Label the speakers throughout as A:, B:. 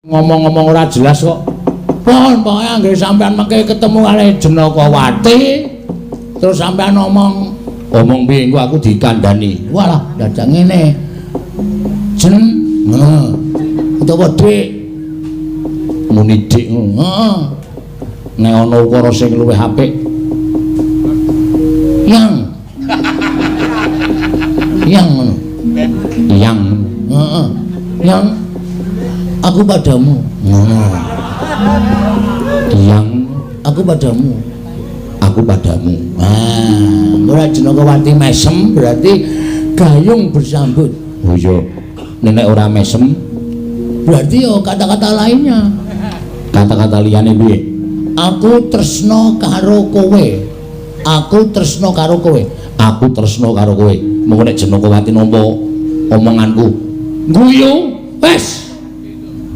A: ngomong-ngomong ora jelas kok. Pon pokoke anggere sampean mengke ketemu kali Jenakawati terus sampean omong piye engko aku dikandani. Walah dadak ngene. Utawa Dik. Muni Dik. Heeh. Nek ana ukara sing luwih apik. Yang ngono. Yang. Heeh. Yang aku padamu. Ngono. Yang aku padamu. Aku padamu. Ora Jenakawati mesem berarti gayung bersambut. Oh iya. Nek ora mesem berarti yo kata-kata lainnya. Kata-kata liyane piye? Aku tresno karo kowe. Aku tresno karo kowe. Aku tresno karo kowe. Mengko nek Jenakawati nampa omonganku. Guyu, wes.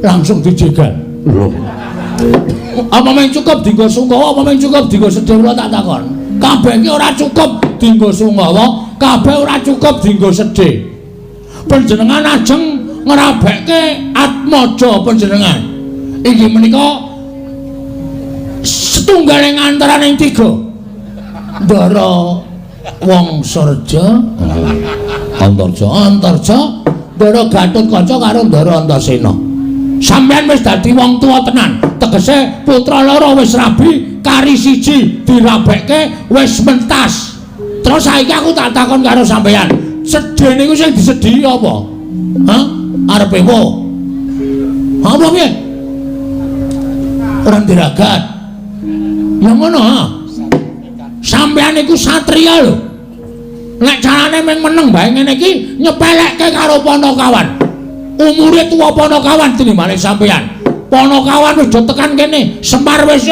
A: Langsung dijegal. Lho. Apa mung cukup dienggo Sungkawa, apa mung cukup dienggo Sedhi kula tak takon. Kabeh iki ora cukup dienggo Sungkawa, kabeh ora cukup dienggo Sedhi. Panjenengan ajeng ngrabekke Atmaja panjenengan. Inggih menika setunggaling antaraning tiga. Ndara Wangsareja, Antarja, Ndara Gatotkaca karo Ndara Antasena. Sampeyan wis dadi wong tuwa tenan. Tegese putra loro wis rabi, kari siji dirabekke wis mentas. Terus saiki aku tak takon karo sampeyan, sedhe niku sing disedhi apa? Hah? Arepe wo? Apa piye? Ora diragat. Ya ngono ha. Sampeyan iku satriya lho. Nek carane mung meneng bae ngene iki nyepelekke karo Panakawan. Umure tuwa Panakawan tinimbale sampeyan. Panakawan wis do tekan kene, Semar wis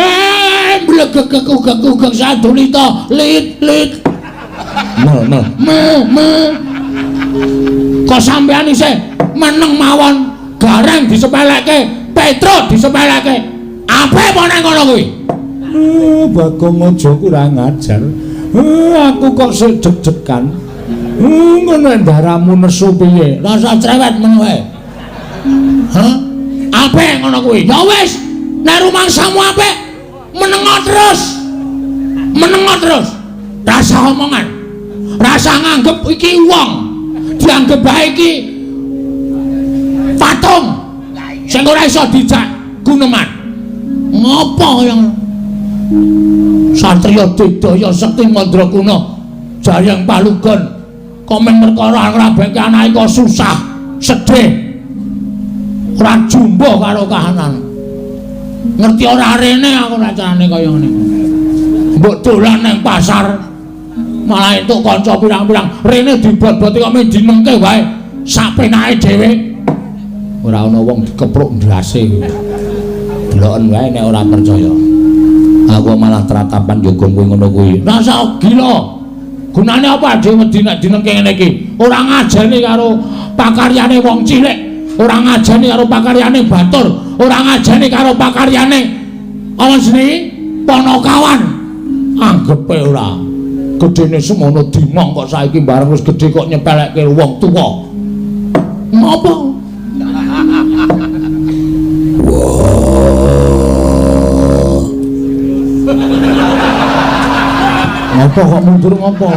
A: mblegek-gugek sadulita, lit. Kok sampeyan isih meneng mawon, Gareng disepelekke, Petro disepelekke. Ape meneh ngono kuwi? Bagong aja kurang ajar. Aku kok sik jeg-jegan. Ngono ndaramu nesu piye? Rasa cerewet men wae. Hah? Apik ngono kuwi. Ya wis, nek rumangsamu apik, menengo terus. Rasa omongan. Rasa nganggep iki wong. Dianggep bae iki patung. Sing ora iso dijak guneman. Ngopo yang Satriya Digdaya Sekti Mandrakuna Jayang Palugon komen perkara ngrabekke anake kok susah, sedih. Ora jumbo karo kahanan. Ngerti ora rene aku nek carane kaya ngene. Mbok dolan nang pasar malah entuk kanca pirang-pirang rene dibot-boti kok men dinengke wae sapenake dhewe. Ora ana wong dikepruk ndase kuwi. Deloken wae nek ora percaya. Aku malah teratapan yoga kuwi ngono kuwi. Rasa gila. Gunane apa dhewe wedi nek dinengke ngene iki? Ora ngajeni karo pakaryane wong cilik. Ora ngajeni karo pakaryane batur, ora ngajeni karo pakaryane apa jenenge Panakawan. Anggepe ora gedene semono dimong kok saiki bareng wis gedhe kok nyepelekke wong tuwa. Ngopo? Ngopo kok mundur ngopo?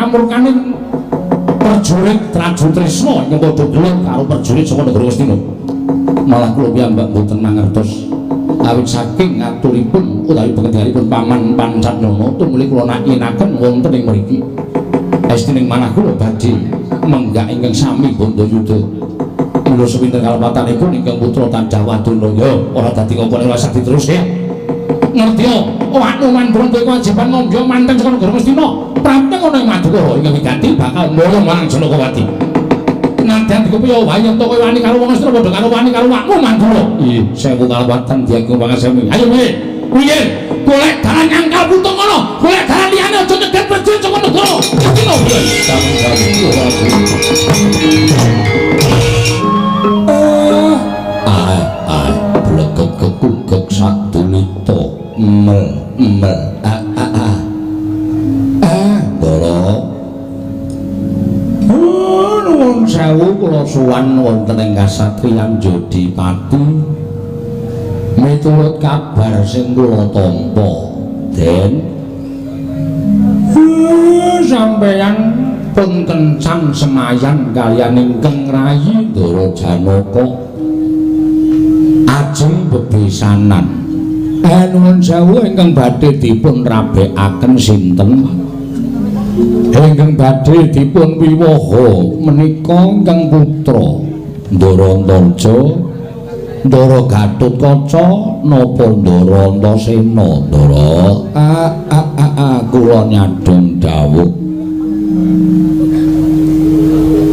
A: Kamurkane prajurit Traju Trisna ingkang padha gelem karo prajurit saka negara Astina. Malah kula piyambak mboten mangertos awit saking ngaturipun utawi pengedharipun Paman Pancatnyana tumuli kula nakinaken wonten ing mriki. Estining manah kula badhe menggak ingkang sami Bandayuda. Mula sepinten kalepatanipun ingkang putra Tanjawadana ya ora dadi ngopone ora sakti terus ya. Ngerti ya, Wanuman Bronto kewajiban ngombe manten saka negara Astina. Pramte ngono ing Madukara ingkang wiganti bakal ndoro marang Jenakawati. nadyan dikupiya wae ento kowe wani karo wong Astra padha karo wani karo wakmu Mandura. Iya, 1000 kalawatan diaku pangasemi. Ayo piye? Piye? Golek dalan nyangkal putung ngono. Golek dalan liyane aja nyedet perjun saka negara. Ngono. Blekek-kekugek sadulita. Mel. Ndara. Nuwun sewu kula suwan wonten ing kasatriyan Jodipati. Miturut kabar sing kula tampa, Den. Sampeyan pun kencang semayan kaliyan ingkang rayi Ndara Janaka. Ajeng bebesanan. Nuwun sewu ingkang badhe dipun rabekaken sinten? Ingkang badhe dipun wiwaha menika ingkang putra Ndara Antarja, Ndara Gatotkaca napa Ndara Antasena? Ndara kula nyadong dawuh.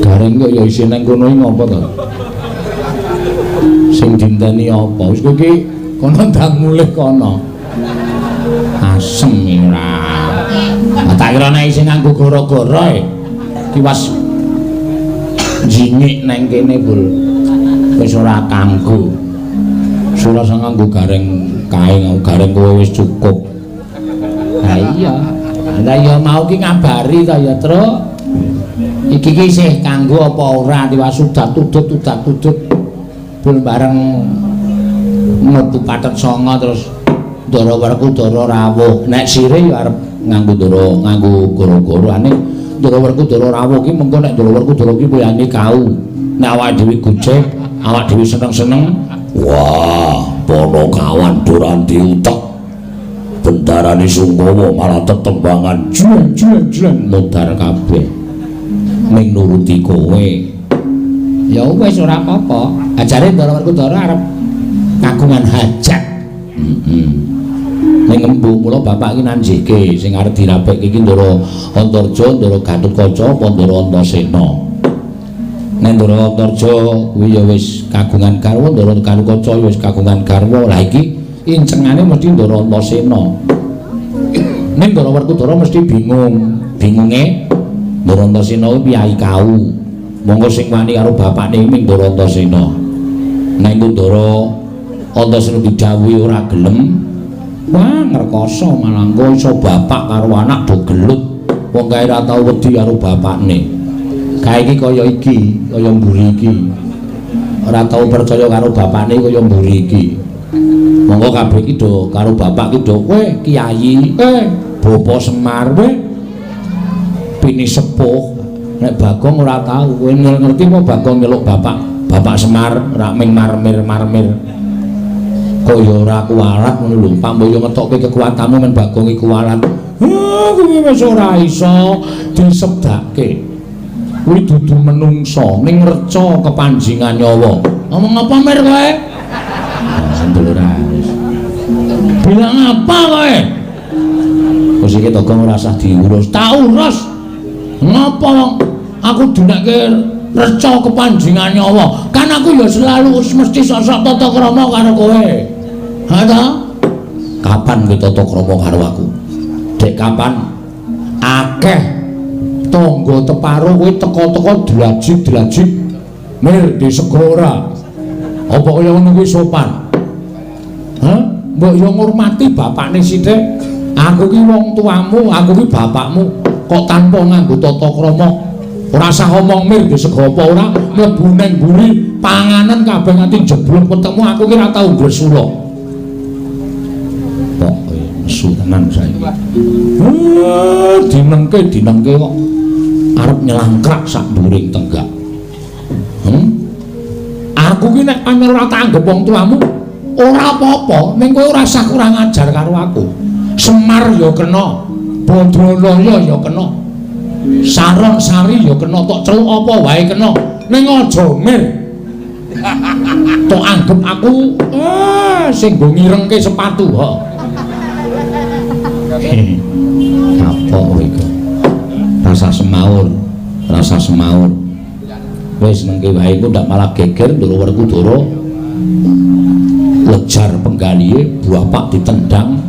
A: Gareng kok ya isin nang kono iki ngopo to? Sing dinteni apa? Wis kowe iki kono ndang mulih kono. Asem ora. Tak kira nek isin nganggo gara-gara e. Kiwas jinyik nang kene, Bul. Wis ora kanggo. Sura sing nganggo gareng kae, gareng kowe wis cukup. Ha iya. Lah ya mau ki ngabari ta ya, Truk. Iki ki isih kanggo apa ora Tiwas sudah tudut. Bul bareng mlebu Patet Sanga terus Ndara Werkudara rawuh. Nek sire ya arep nganggo gara-garane Ndara Werkudara rawuh ki mengko nek Ndara Werkudara ki piyane kau. Nek awake dhewe gojek, awake dhewe seneng-seneng. Wah, para kawan Duranti utek. Bendarane Sunggawa malah tetembangan jlen mudhar kabeh. Ning nuruti kowe. Ya wis ora apa-apa. Ajare Ndara Werkudara arep kagungan hajat. Ning embu mula bapak iki nanjike sing arep dirabekke iki Ndara Antarja, Ndara Gatotkaca apa Ndara Antasena. Nek Ndara Antarja kuwi ya wis kagungan garwa, Ndara Gatotkaca ya wis kagungan garwa. Lah iki incengane mesti Ndara Antasena. Ning Ndara Werkudara mesti bingunge Ndara Antasena kuwi piyai kau. Monggo sing wani karo bapakne ming Ndara Antasena. Nek Ndara Antasena didhawuhi ora gelem, wah ngrekoso malah engko iso bapak karo anak do gelut. Wong kae ora tau wedi karo bapakne. Kae iki kaya mburi iki. Ora tau percaya karo bapakne kaya mburi iki. Monggo kabeh iki do karo bapak ki do kowe kiai, Bapa Semar kowe pini sepuh. Nek Bagong ora tau, kowe ngerti apa Bagong nyeluk Bapak Semar rak ming marmir. Kaya ora kuwalat ngono lho. Pamboyo ngetokke kekuatanmu men Bagong iki kuwalat. Kuwi wis ora iso disebdake. Kuwi dudu menungso ning reca kepanjingan nyawa. Ngomong apa mir kowe? Sendulura. Bilang apa kowe? Wis iki Togong ora usah diurus. Tak urus. Ngapa wong aku dinekke reca kepanjingan nyawa? Kan aku ya selalu mesti sosok tata krama karo kowe. Ha ta? Kapan kowe tata krama karo aku? Dek kapan? Akeh tangga teparo kowe teka-teka dilajik. Mir di segoro ora. Apa kaya ngono kuwi sopan? Hah? Mbok yo ngurmati bapakne sithik. Aku ki wong tuamu, aku ki bapakmu. Kok tanpa nganggo tata krama? Ora usah omong mir di sego apa ora mlebu ning mburi panganan kabeh nganti jeblok ketemu aku ki ora tau gresula. Kok nesu tenan saiki. Dinengke kok arep nyelangkrak sak mburing tenggak. Aku ki nek pancen ora tak anggap wong tuamu, ora apa-apa, ning kowe ora usah kurang ajar karo aku. Semar ya kena, Badralaya ya kena. Sarong Sari ya kena, tok celuk apa wae kena. Ning aja mir. Tok anggap aku sing nggo ngirengke sepatu kok. Apa kowe iku? Rasa semaur. Wis nengke wae ku ndak malah geger Ndoro Werkudara. Lejar penggalihe bapak ditendang,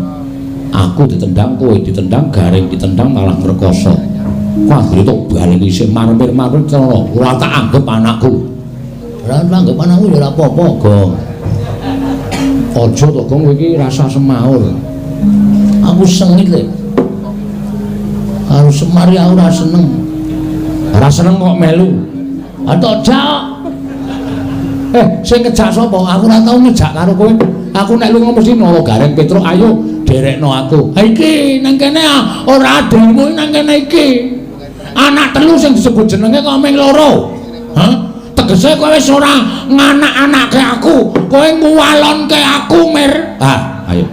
A: aku ditendang, kowe ditendang, Garing ditendang malah ngrekoso. Kuwi tok baleni sing marmir-marmir celana, ora tak anggap anakku. Ora tak anggap anakku ya ora apa-apa, Gong. Aja to, Gong, kowe iki rasa semaur. Aku sengit lho. Karo Semar ya ora seneng. Ora seneng kok melu. Atok jak. Sing ngejak sapa? Aku ora tau ngejak karo kowe. Aku nek lunga mesti nolo Gareng Petruk, ayo derekno aku. Ha iki nang kene ora ademu nang kene iki. Anak telu sing disebut jenenge kok mung loro. Hah? Tegese kowe wis ora nganak-anake aku. Kowe nguwalonke aku, Mir. Ayo.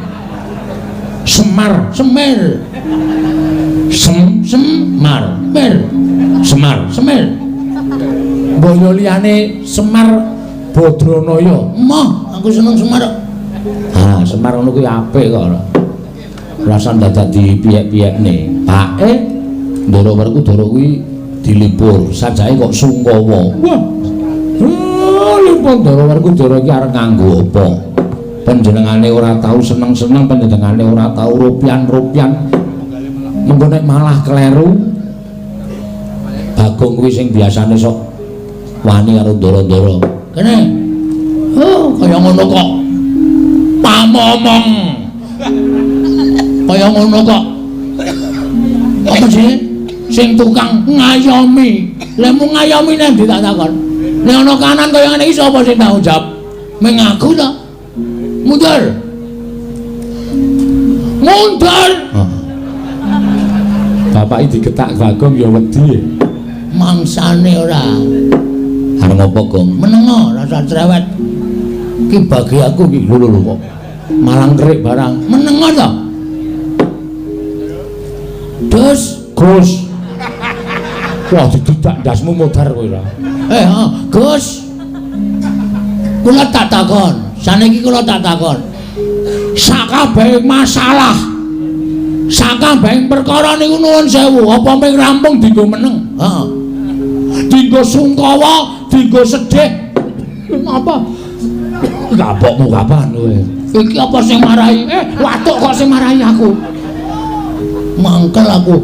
A: Semar, Semir. Semar, Mir. Semar, Semir. Boyo liyane Semar Badranaya. Mah, aku seneng Semar. Semar ngono kuwi apik kok. Rasa ndak dadi piyek-piyekne. Pake Ndoro Werkudara kuwi dilipur, sajake kok Sungkawa. Wah. Lipur Ndoro Werkudara iki arep nganggo apa? Panjenengane ora tau seneng-seneng, panjenengane ora tau rupian-rupian. Mengko nek malah kleru. Bagong kuwi sing biasane sok wani karo Ndoro-ndoro. Kene. Kaya ngono kok. Pamomong. Kaya ngono kok. Apa sih? Sing tukang ngayomi. Lah mung ngayomi nek tak takon. Nek ana kanan kaya ngene iki sapa sing tanggung jawab? Meng aku ta. Mundur. Mundur. Bapak iki digetak Bagong ya wedi. Mangsane ora. Arep ngopo, Gong? Menengo rasa cerewet. Ki bagi aku ki lho kok. Malang kerik barang. Menengo to. Dus, Gus. Wah, dididak ndasmu modar kowe ora. Gus. Kula tak takon. Saniki kula tak takon. Sakabehing masalah. Sakabehing perkara niku nuwun sewu, apa ming rampung dienggo meneng? Heeh. Dienggo Sungkawa, dienggo sedih. Apa? Gapokmu kapan kowe? Iki apa sing marahi? Watuk kok sing marahi aku. Mangkel aku.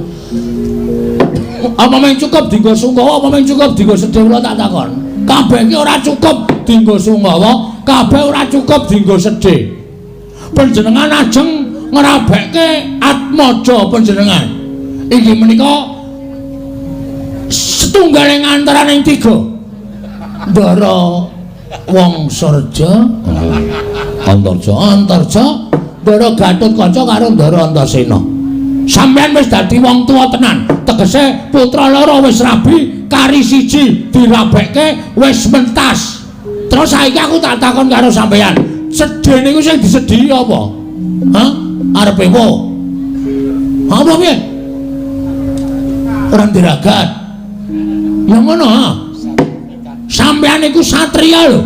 A: Apa mung cukup dienggo Sungkawa, apa mung cukup dienggo sedih kula tak takon. Kabeh iki ora cukup dienggo Sungkawa, kabeh ora cukup dienggo sedih. Panjenengan ajeng ngrabekke Atmaja panjenengan. Iki menika setunggaling antaraning tiga. Ndara Wangsareja, Antarja, Ndara Gatotkaca karo Ndara Antasena. Sampeyan wis dadi wong tuwa tenan. Tegese putra loro wis rabi, kari siji dirabekke wis mentas. Terus saiki aku tak takon karo sampeyan, sedhe niku sing disedhi apa? Hah? Arepe wo? Apa piye? Ora diragat. Ya ngono ha. Sampeyan iku satriya lho.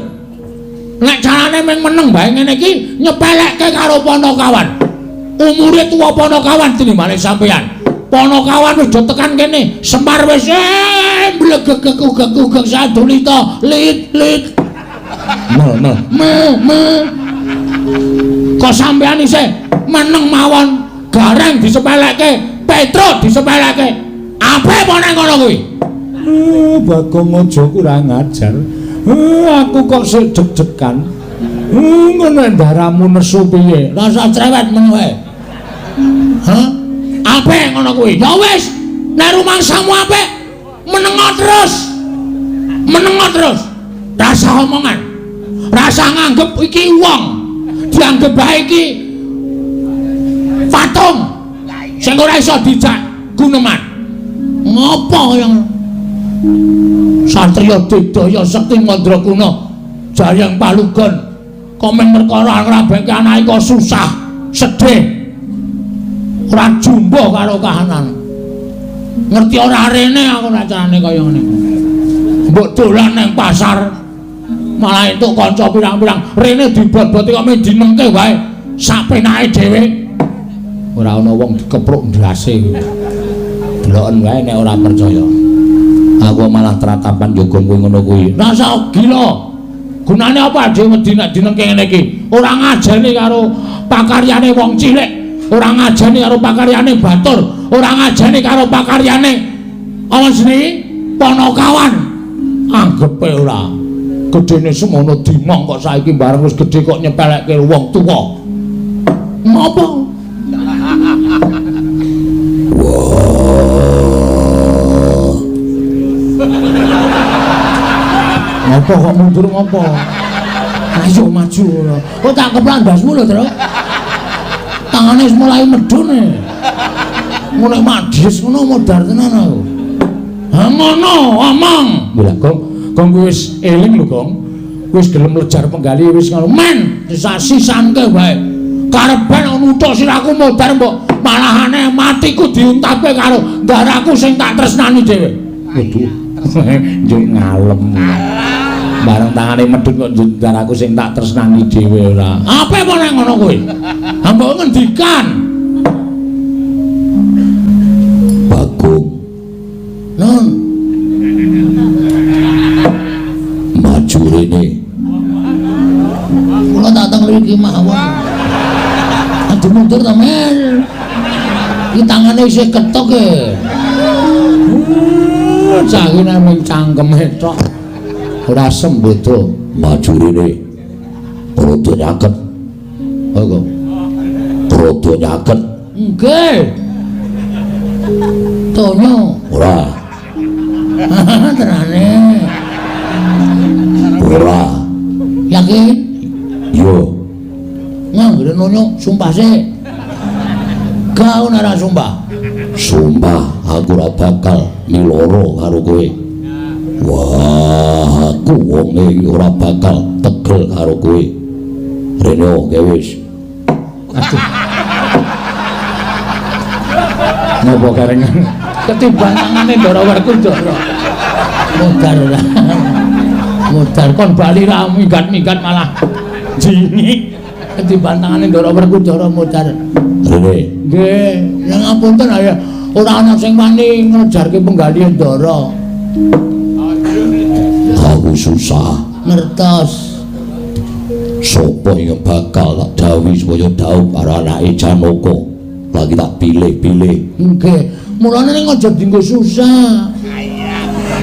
A: Nek carane mung meneng bae ngene iki nyepelekke karo Panakawan. Umure tuwa Panakawan tinimbale sampeyan. Panakawan wis do tekan kene, Semar wis mblegek-ugek sadulita lit. Kok sampeyan isih meneng mawon, Gareng disepelekke, Petruk disepelekke. Ape meneh ngono kuwi? Bagong aja kurang ajar. Aku kok sik deg-degan. Ngono ndaramu nesu piye? Rasa cerewet men wae. Hah? Ape ngono kuwi? Ya wis, nek rumangsamu apik, menengo terus. Menengo terus. Rasa omongan. Rasa nganggep iki wong. Dianggep bae iki patung. Sing ora iso dijak guneman. Ngopo yang Satriya Digdaya Sekti Mandrakuna Jayang Palugon komen perkara ngrabekke anake kok susah, sedih. Ora jumbo karo kahanan. Ngerti ora rene aku nek carane kaya ngene. Mbok dolan nang pasar malah entuk kanca pirang-pirang rene dibot-boti kok dinengke wae sapenake dhewe. Ora ana wong dikepruk ndrase. Deloken wae nek ora percaya. Aku malah tratapan yo kowe ngono kuwi. Rasa gila. Gunane apa dhewe wedi nek dineng kene iki? Ora ngajeni karo pakaryane wong cilik, ora ngajeni karo pakaryane batur, ora ngajeni karo pakaryane apa jenenge? Panakawan. Anggepe ora. Gedene semono dimong kok saiki bareng wis gedhe kok nyepelekke wong tuwa. Napa? Ngapa kok mundur ngapa? Ayo maju lho. Kok tak keplandasmu lho, Tru. Tangane wis mulai medhun e. Mulai madhis ngono modar tenan aku. Ha ngono, omong. Lha Gong wis eling lho, Gong. Wis gelem lejar penggali wis ngono. Men, sasisanke wae. Karepen nuthuk sirahku modar mbok malahane matiku diuntape karo darahku sing tak tresnani dhewe. Waduh. Njuk ngalem. Bareng tangane medhun kok darahku sing tak tresnani dhewe ora. Apa apa nek ngono kowe? Mbok ngendikan. Bagong. Non. Maju rene. Kula tak teng mriki mawon. Adu mundur ta, Mel. Iki tangane isih ketok e. Cangine mung cangkeme tok. Ora sembeda maju rene. Rada nyaket. Apa? Rada nyaket. Nggih. Tonyo. Ora. Terane. Ora. Yakin? Yo. Nganggere nonyo sumpah sik. Kau ora sumpah. Sumpah aku ora bakal miloro karo kowe. Wah, aku wonge ora bakal tegel karo kowe. Rene oke wis. Aduh. Napa karengan ketiban tangane Ndara Werkudara. Modar ora. Modar kon bali ra minggat-minggat malah jini. Ketiban tangane Ndara Werkudara modar. Rene. Nggih, ya ngapunten ya. Ora ana sing wani ngejarke penggalian Ndara. Aku susah ngertos. Sopo yang bakal tak dawuhi supaya dawuh karo anake Janaka. Lagi tak pilih-pilih. Nggih, mulane ning aja dienggo susah.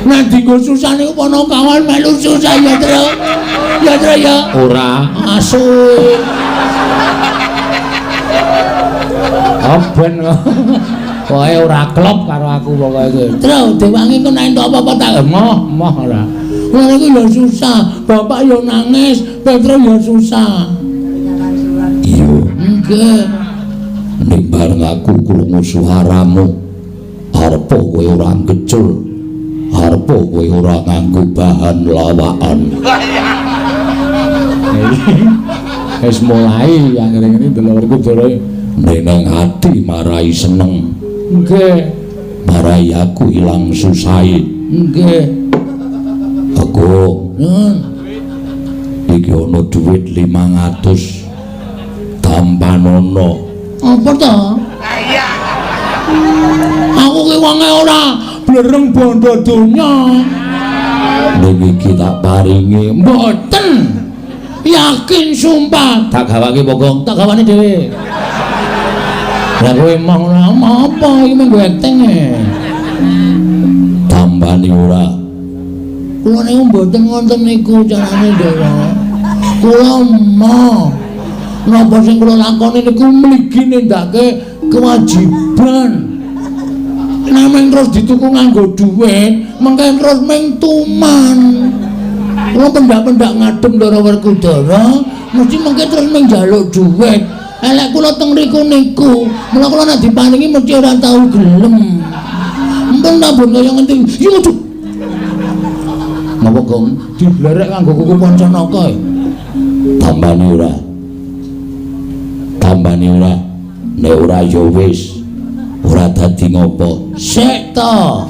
A: Nek dienggo susah niku Panakawan melu susah ya, Tru. Ya, Tru ya. Ora asu. Aben kok. Pokoke ora klop karo aku pokoke. Tru, dewangi kok nek entuk apa-apa tak moh ora. Lha iki ya susah, bapak ya nangis, Petro ya susah. Iya. Nggih. Ning bareng aku krungu suaramu, arep kowe ora ngecul, arep kowe ora nganggo bahan lawakan. Wis mulai akhir-akhir delok Werkudara neng ati marai seneng. Nggih. Marai aku ilang susahe. Nggih. Aku iki ana dhuwit 500 tampanono. Apa to? Iya. Aku ki wonge ora blereng bondo donya. Ning iki tak paringi mboten. Yakin sumpah. Tak gawake pokok, tak gawane dhewe. Lah kowe mau apa iki mung acting e. Tambani ora. Kula niku mboten wonten niku carane Ndara. Kula mau napa sing kula lakoni niku mligi nindakake kewajiban. Nameng terus dituku nganggo dhuwit, mengke terus ming tuman. Kula pendak-pendak ngadem Ndara Werkudara, mesti mengke terus ming njaluk dhuwit. Elek kula teng mriku niku, mula kula nek diparingi mesti ora tau gelem. Empun tambun kaya ngendi. Yo napa Gong diblerek kanggo kuku Pancanaka. Tambani ora. Tambani ora. Nek ora ya wis. Ora dadi ngopo. Sik to.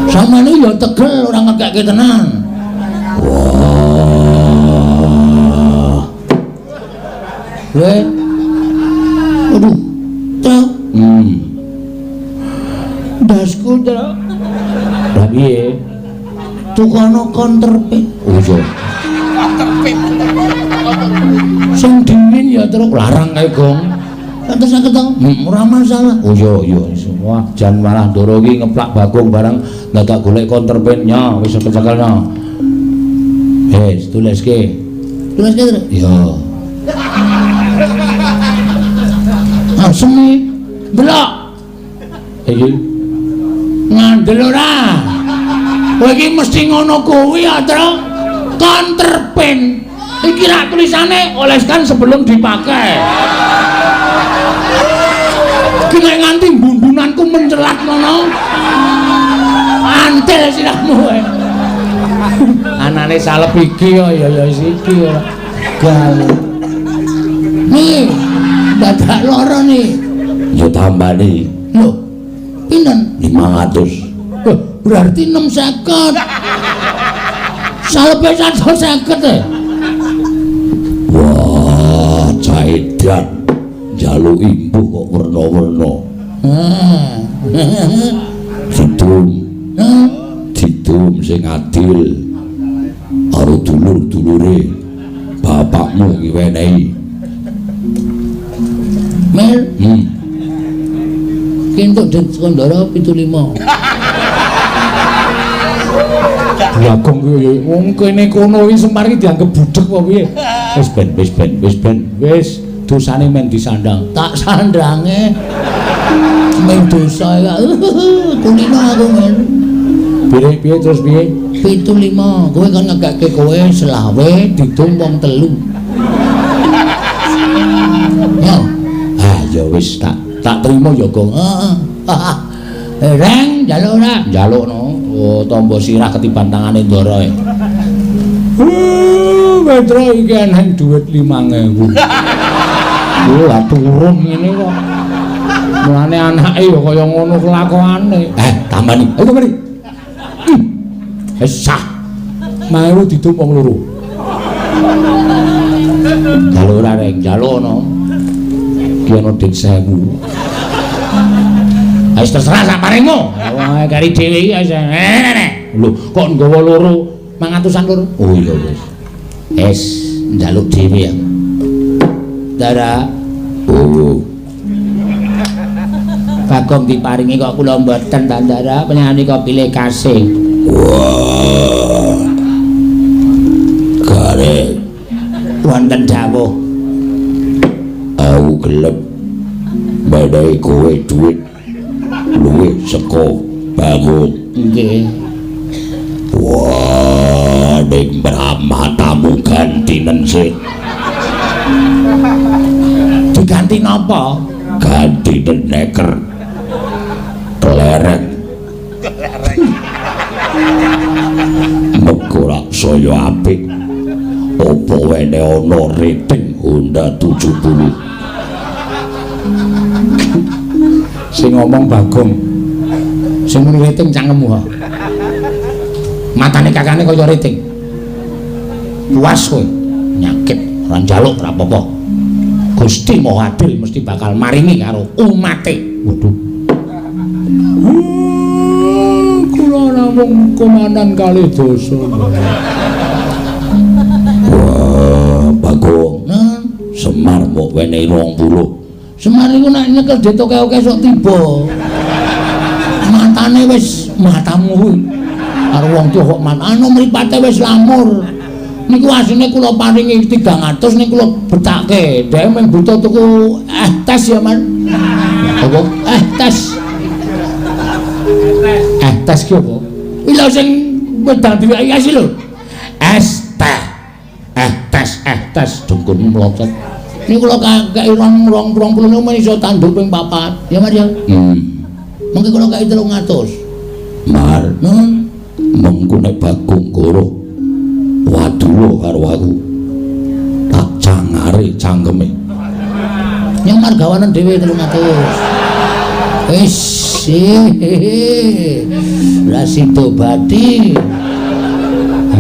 A: Samane ya tegel ora ngekeke tenan. Wah. Aduh. Ta. Ndasku, Tru.
B: Lah piye?
A: Tukono counterfeit.
B: Oh iya.
A: Sing dingin ya, Tru.
B: Larang kae, Gong.
A: Kantos saged to? Ora masalah.
B: Oh iya semua jan malah ndoro iki ngeplak Bagong barang dadak golek counterpaintnya wis kecekelnya. Tuliske.
A: Tuliske, Tru.
B: Iya.
A: Asmi. Delok.
B: Iki
A: Ngandel ora. Kowe iki mesti ngono kuwi ya, Tru. Counterpaint. Iki rak tulisane oleskan sebelum dipakai. Ki nek nganti bumbunanku mencelat ngono. Antel sirahmu kowe.
B: anane salep iki ya iki ora.
A: Gawe. Nih, dadak loro nih.
B: Yo tambani.
A: Lho, pinten?
B: 500.
A: Berarti 650. Salepe 150
B: Wah, caidan. Jaluk imbu kok werna-werna. Didum sing adil. Karo dulur-dulure bapakmu iki wenehi.
A: Mel. Ki entuk Den Skandara 75.
B: Bagong kuwi wong kene kono iki Semar iki dianggep budhek apa piye? Wis ben. Dosane men disandang.
A: Tak sandange. Men dosa ya. Kulino aku men.
B: Piye terus piye?
A: 75. Kowe kan ngegake kowe selawe didum wong 3. Ya.
B: Ya wis tak terima ya, Gong.
A: Heeh. Reng njaluk ora?
B: Njalukno. Oh, tombo sirah ketiban tangane Ndara e. Metro iki eneng dhuwit 5.000. Lah turun ngene kok. Mulane anake ya kaya ngono kelakuane. Tambani. Ayo mari. Sah. Mau didum wong loro. Jaluk ora reng, jalukno. Ki ana dik 1000. Wis terserah sak paringmu. Wah, kari dhewe iki wis. Lho, kok nggawa loro 500-an loro? Oh iya wis. Wis njaluk dhewe ya. Dara. Oh. Bagong diparingi kok kula mboten ta Ndara, penyanyi kok pilih kasih. Wah. Kare wonten dawuh. Aku gelem menehi kowe dhuwit luwih saka Bagong. Nggih. Wah, ning matamu gantinen sik. Diganti napa? Ganti neker. Kelereng. Mengko saya apik. Apa wene ana rating Honda 70. Sing ngomong Bagong. Sing muni rating cangkemmu ha. Matane kakane kaya rating. Puas kowe. Nyakit ora njaluk ora apa-apa. Gusti Maha Adil mesti bakal maringi karo umate. Waduh. Kula namung komandan kalih dosa. Wah, Bagong. Semar mbok wenehi 20.
A: Semar iku nek nyekel ditoke-oke sok tiba. Matane wis matamu kuwi. Karo wong tuwa kok anu mripate wis lamur. Niku asline kula paringi 300 ning kula betake. Dhewe mung butuh tuku tes ya, Man. Apa? Tes.
B: Tes ki apa?
A: Iki lho sing wedang diwiasi lho.
B: Tes dungkun mlocot.
A: Niku kula kaki 20 men iso tanduk ping 4. Ya, Mar ya. Mengke kula kaki 300.
B: Mar. Mengko nek Bagong goro. Waduh karo aku. Tak cangare cangkeme.
A: Yang margawanen dhewe 300. Wis. Rasido Bati.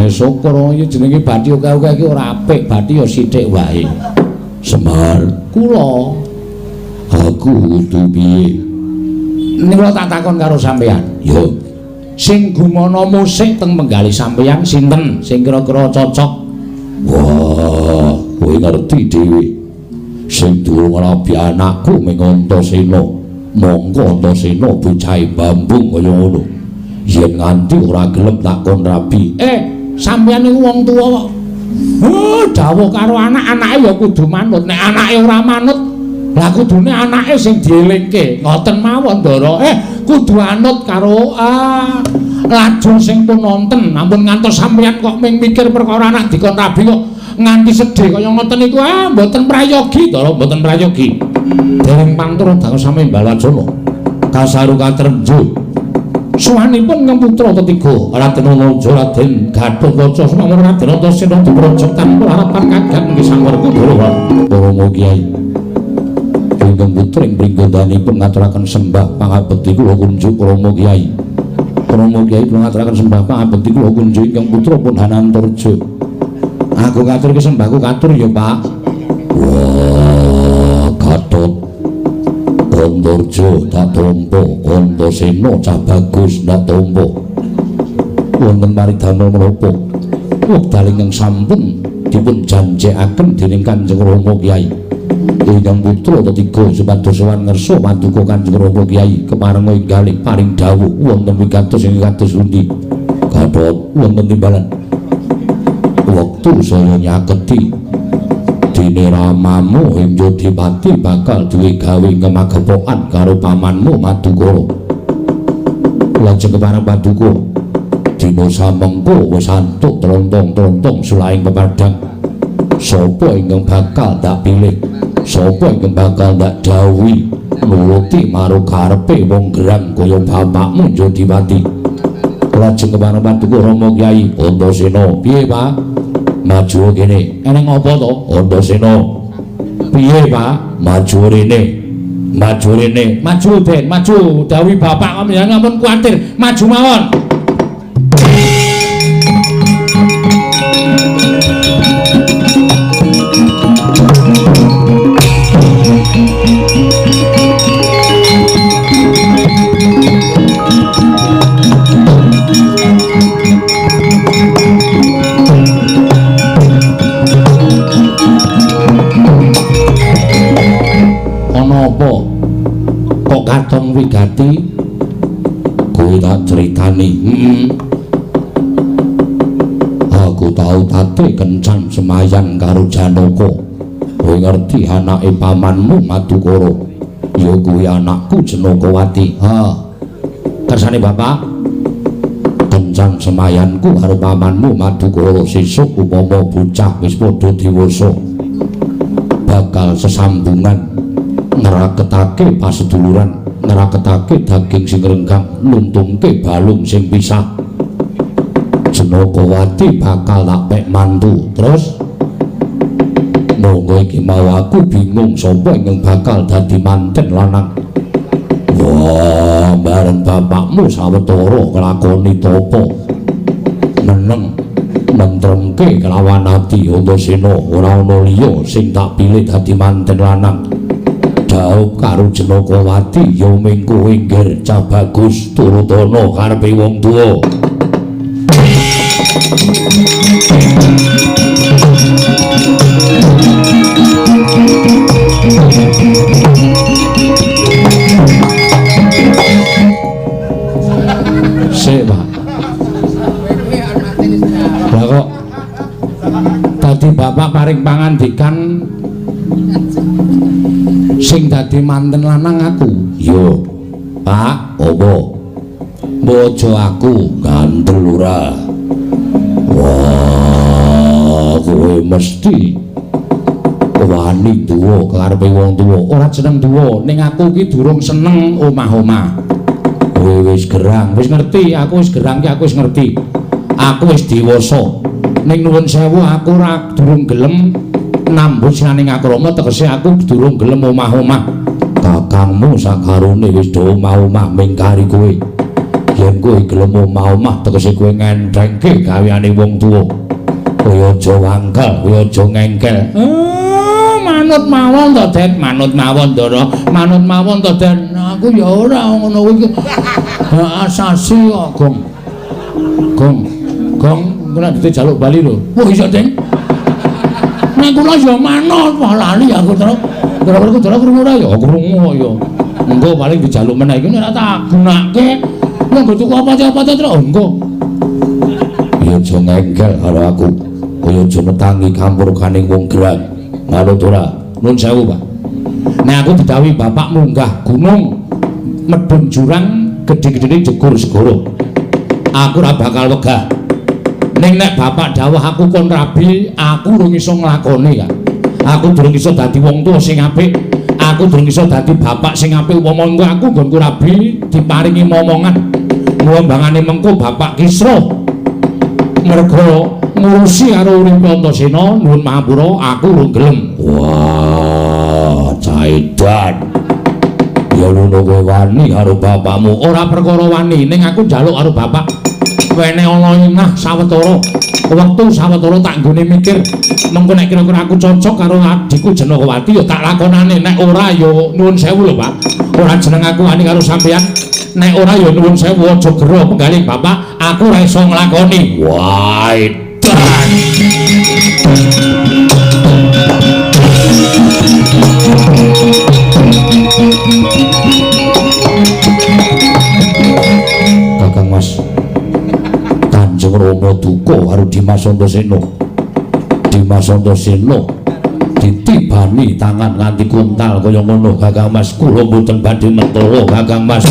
B: Syukur iki jenenge Bati oke-oke iki ora apik, Bati ya sithik wae. Semar,
A: Kula
B: aku kudu piye? Nira tak takon karo sampeyan. Yo. Sing gumana musik teng penggalih sampeyan sinten sing kira-kira cocok? Wah, kowe ngerti dhewe. Sing durung rabi anakku ming Antasena. Monggo Antasena bocahe bambung kaya ngono. Yen nganti ora gelem takon rabi. Sampeyan niku wong tuwa kok. Dawuh karo anak-anake ya kudu manut. Nek anake ora manut, lah kudune anake sing dielingke. Ngoten mawon, Ndara. Kudu anut karo lajeng sing pun wonten. Ampun ngantos sampeyan kok ming mikir perkara anak dikon rabi kok nganti sedih kaya ngoten niku mboten prayogi, Ndara, mboten prayogi. Dereng pantura dawuh sami Balwacana. Kasaru katrenjo. Suwanipun ngemputra ketiga Raden Anaja Raden Gatotkaca Sumawur Raden Antasena diprojok tanpa harapan kagat nggih sangwarga Ndara. Para Kyai ingkang putra ing pringgondanipun ngaturaken sembah pangabekti kula kunjuk para Kyai. Para Kyai kula ngaturaken sembah pangabekti kula kunjuk ingkang putra pun Hanantarja. Aku ngaturke sembahku katur ya, Pak. Wah, Gatot Antarja tak tampa, Antasena cah bagus tak tampa. Wonten paridamel menapa? Wekdal ingkang sampun dipun janjekaken dening Kanjeng Rama Kyai. Ingkang putra ketiga supados sowan ngersa paduka Kanjeng Rama Kyai keparenga inggalih paring dawuh wonten wigatos ing kados pundi? Gatot wonten timbalan. Wektu saya nyaketi dene ramamu ing Jodipati bakal duwe gawe kemagepokan karo pamanmu Madukara. Lajeng kepareng Paduka dina samengko wis antuk trontong-trontong sulaing pepadang. Sapa ingkang bakal tak pilih? Sapa ingkang bakal tak dawuhi nuruti marang karepe wong gerang kaya bapakmu Jodipati? Lajeng kepareng Paduka Rama Kyai Antasena, piye, Pak? Maju kene. Eneng apa to? Antasena. Piye, Pak? Maju rene. Maju rene. Maju, Den, maju. Dawuhi bapak kami ampun kuwatir. Maju mawon. Apa kok katon wigati kowe tak critani. Aku tau tate kencan semayan karo Janaka. Kowe ngerti anake pamanmu Madukara? Ya kuwi anakku Janakawati. Kersane Bapak kencan semayanku karo pamanmu Madukara. Sesuk upama bocah wis padha dewasa bakal sesambungan ngeraketake paseduluran, ngeraketake daging sing renggang, nuntungke balung sing pisah. Janakawati bakal tak pek mantu. Terus monggo iki mau aku bingung sapa ingkang bakal dadi manten lanang. Wah, bareng bapakmu sawetara nglakoni tapa meneng mentremke kelawan ati Antasena ora ana liya sing tak pilih dadi manten lanang. Jauh karo Janakawati ya mengko inggir cah bagus turut ana karepe wong tuwa. Pak. Lah kok dadi bapak paring pangandikan sing dadi manten lanang aku. Yo, Pak, apa? Bojo aku gandel ora? Wah, kowe mesti wani duwa karepe wong tuwa. Ora jeneng duwa, ning aku ki durung seneng omah-omah. Kowe wis gerang, wis ngerti, aku wis gerang ki aku wis ngerti. Aku wis dewasa. Ning nuwun sewu aku ora durung gelem nambut sinaning akrama, tegese aku durung gelem omah-omah. Kakangmu sakarone wis do omah-omah mingkari kowe. Yen kowe gelem omah-omah tegese kowe ngendhengke gaweane wong tuwa. Kowe aja wangkel, kowe aja ngengkel.
A: manut mawon to, Den. Manut mawon, Ndara. Manut mawon to, Den. Aku ya ora ngono kuwi. Asasi kok, Gong. Gong, kula dijaluk bali lho. Oh iya, Den. Nek kula ya manut, wah lali aku terus. Kira-kira kudara krungu ora ya? Krungu ya. Engko paling dijaluk meneh iki nek tak gunake. Monggo tuku apa-apa terus engko.
B: Ya aja ngengkel karo aku. Kaya aja netangi kampurkaning wong gerang. Manut ora? Nuwun sewu, Pak. Nek aku didhawuhi bapak munggah gunung medhun jurang gedhe-gedhene jegur segara. Aku ora bakal wegah. Ning nek bapak dawuh aku kon rabi, aku durung iso nglakoni ya. Aku durung iso dadi wong tuwa sing apik. Aku durung iso dadi bapak sing apik. Upama aku nggonku rabi diparingi momongan. Ngumbangane mengko bapak Kisra. Mergo ngurusi karo uripe Antasena, nuwun mahapura, aku urung gelem. Wah, Caidan. Ya ngono kowe wani karo bapakmu. Ora perkara wani, ning aku njaluk karo bapak. Wene ana inah sawetara. Wektu sawetara tak nggone mikir, mengko nek kira-kira aku cocok karo adikku Janakawati ya tak lakonane. Nek ora ya nuwun sewu lho, Pak. Ora jeneng aku wani karo sampeyan. Nek ora ya nuwun sewu aja gero penggalih bapak, aku ora iso nglakoni. Wah, edan. Kakang Mas. Kanjeng Rama duka karo Dimas Antasena. Dimas Antasena ditibani tangan nganti kuntal kaya ngono, Kakang Mas. Kula mboten badhe mentara, Kakang Mas.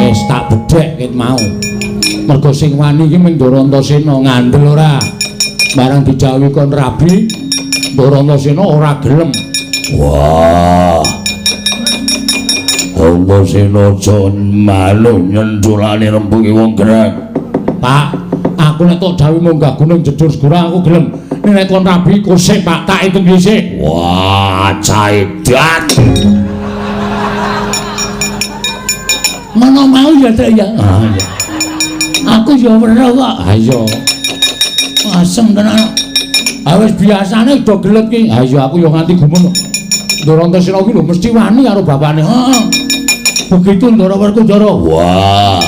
B: Wis tak bedhek ket mau. Mergo sing wani iki mung Ndara Antasena, ngandel ora. Barang dijawuhi kon rabi, Ndara Antasena ora gelem. Wah. Antasena aja malu nyendulane rembuge wong gerang. Pak, aku nek tok dawuh munggah gunung jedur segara aku gelem. Nek kon rabi kosek Pak, tak hitung dhisik. Wah, Caidan. Mana mau ya, Dek ya? Ah, ya. Aku ya weruh kok. Ha iya. Asem tenan. Awis biasane do gelet ki. Ha iya aku ya nganti gumun. Ndara Antasena ki lho mesti wani karo bapakne. Heeh. Begitu Ndara Werkudara. Wah.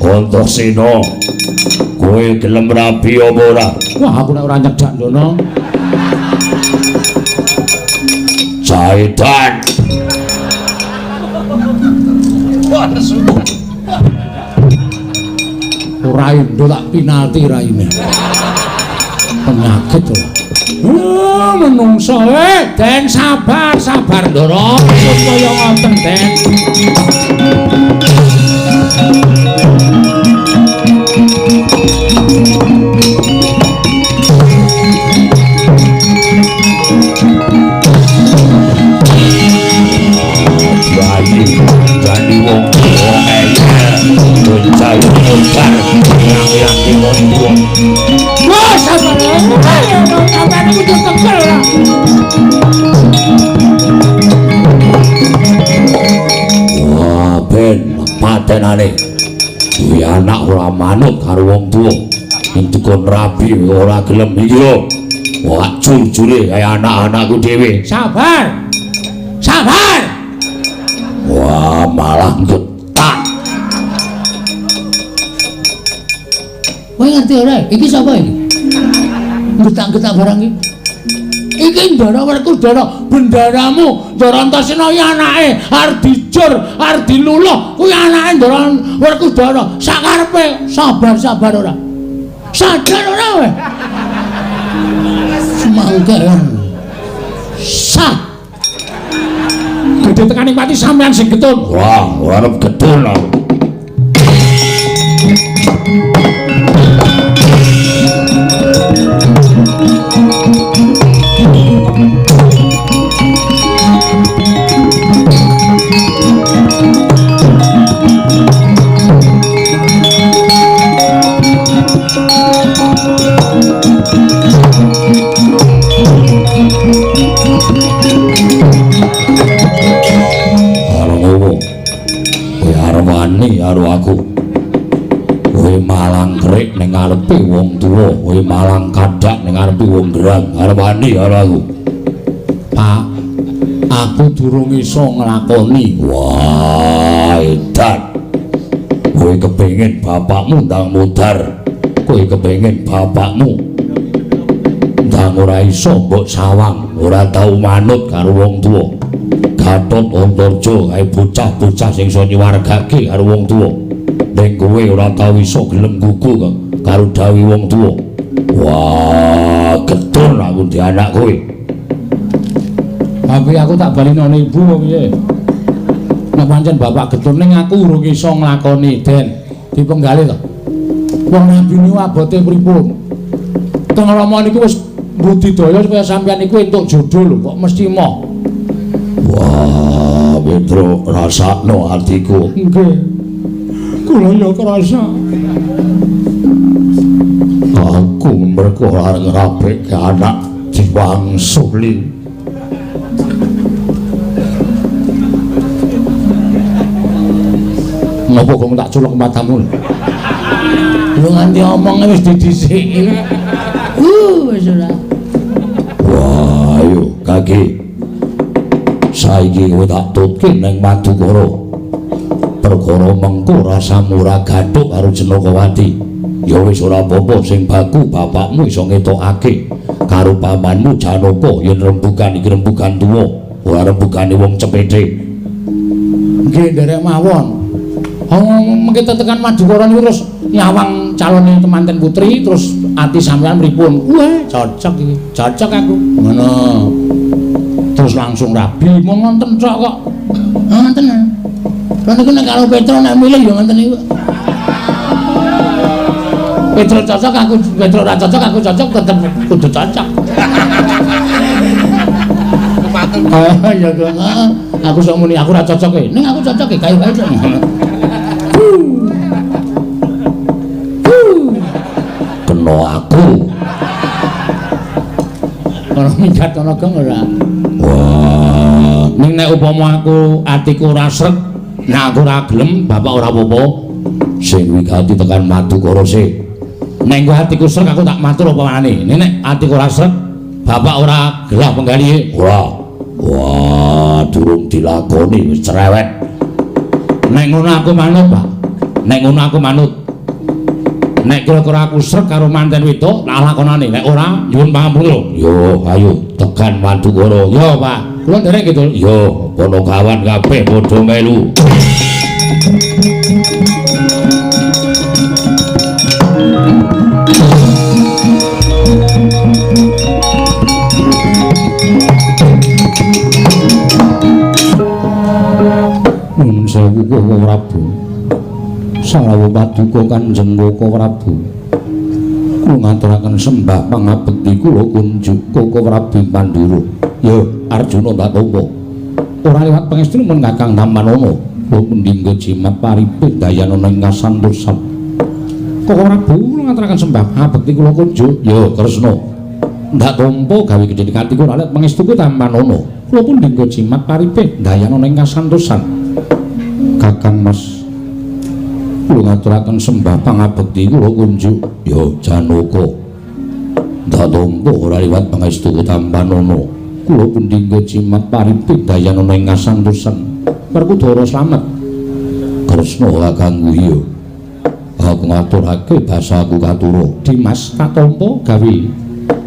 B: Antasena. Kowe gelem rabi apa ora? Wah, aku nek ora nyedak ndono. Caidan. Wah, nesu. Ora indo tak pinalti raine. Penyakit to. Menungso Den sabar Ndara. Supaya ngoten Den. Jadi wong boncah muntar yang wong. Wah, sabar. Sampeyan kudu tekel. Wah, ben patenane. Kuwi anak ora manut karo wong tuwa. Ning dikon rabi ora gelem iki lho. Wah, jujure kaya anak-anakku dhewe. Sabar. Wah, malah getak. Kowe ngerti ora? Iki sapa iki? Getak-getak barang iki. Iki Ndara Werkudara, bendaramu. Ndara Antasena iki anake, arep dijur, arep diluluh. Kuwi anake Ndara Werkudara. Sakarepe sabar ora? Sadar ora kowe? Semangka. Sah. Gede tekaning pati sampean sing getun. Wah, arep getun aku. karo aku. Kowe malang krek ning ngarepe wong tuwa, kowe malang kadhak ning ngarepe wong gerang, arep wani karo aku.
A: Pak, aku durung iso nglakoni.
B: Wah, edan. Kowe kepengin bapakmu ndang mudhar. Kowe kepengin bapakmu ndang ora iso mbok sawang, ora tau manut karo wong tuwa. Gatot Antarja kae bocah-bocah sing iso nyuwargake karo wong tuwa. Ning kowe ora tau iso gelem gugu karo dawuh wong tuwa. Wah, getun aku di anak kowe.
A: Tapi aku tak balino ibu kok piye? Nek pancen bapak getun ning aku urung iso nglakoni den dipenggalih to. Wong nabi niku abote pripun? Teng Rama niku wis budidaya supaya sampeyan iku entuk jodoh lho kok mesti moh.
B: Wah, Petro rasakno atiku.
A: Nggih. Kula ya krasa.
B: Aku mergo arep ngrabekke anak diwangsuli.
A: Napa kok tak culuk matamu? Lu nganti omonge wis didhisiki. Wis ora.
B: Wah, ayo kaki. Saiki kowe tak tutke ning Madukara. Perkara mengko rasamu ora gathuk karo Jenakawati. Ya wis ora apa-apa sing baku bapakmu iso ngetokake karo pamanmu Janaka yen rembugan iki rembugan tuwa, ora rembugane wong cepete.
A: Nggih nderek mawon. Mengke tekan Madukara niku terus nyawang calone temanten putri terus ati sampean pripun? Wah, cocok iki. Cocok aku. Ngono. Terus langsung rabi mung wonten tok kok. Ngoten. Lah niku nek karo Petro nek milih ya ngoten niku. Petro cocok aku Petro ora cocok aku cocok tetep kudu cocok. Ya kok. Aku sok muni aku ora cocok e. Ning aku cocok e kae wae.
B: Kena aku.
A: Ora minggat ana geng ora.
B: Wah,
A: Ning nek upama aku atiku ora sreg, nek aku ora gelem, bapak ora apa-apa.
B: sing wigati tekan Madukara sih.
A: Nek ku atiku sreg aku tak matur apa manane. Nek atiku ora sreg, bapak ora gelah penggalihe.
B: Ora. Wah, durung dilakoni wis cerewet.
A: Nek ngono aku manut, Pak. Nek ngono aku manut. Nek kira-kira aku sreg karo manten wedok, tak lakonane. Nek ora, nyuwun pangampura.
B: Yo, ayo tekan Madukara.
A: Yo, Pak. Kula nderek gitu.
B: Yo, pono kawan kabeh padha melu.
A: Nun sewu Koko Prabu. Sarawuh paduka Kanjeng Koko Prabu. Kula ngaturaken sembah pangabekti kula kunjuk Koko Prabu Pandura. Ya Arjuna tak tampa. Ora liwat pangestu mun Kakang Tampanono. Kula pendingga jimat paripé dayana ing kasantosan. Koko Prabu kula ngaturaken sembah pangabekti kula kunjuk. Ya Kresna. Ndak tampa gawe gedhe kanthi kula liwat pangestu Tampanono. Kula pendingga jimat paripé dayana ing kasantosan. Kakang Mas kula ngaturaken sembah pangabekti kula kunjuk ya Janaka dadompo ora liwat pangestu Tampanono kula pendingga jimat paripé dayana ing kasantosan Werkudara slamet Kresna kakang iya aku ngaturake basaku katura Dimas katampa gawe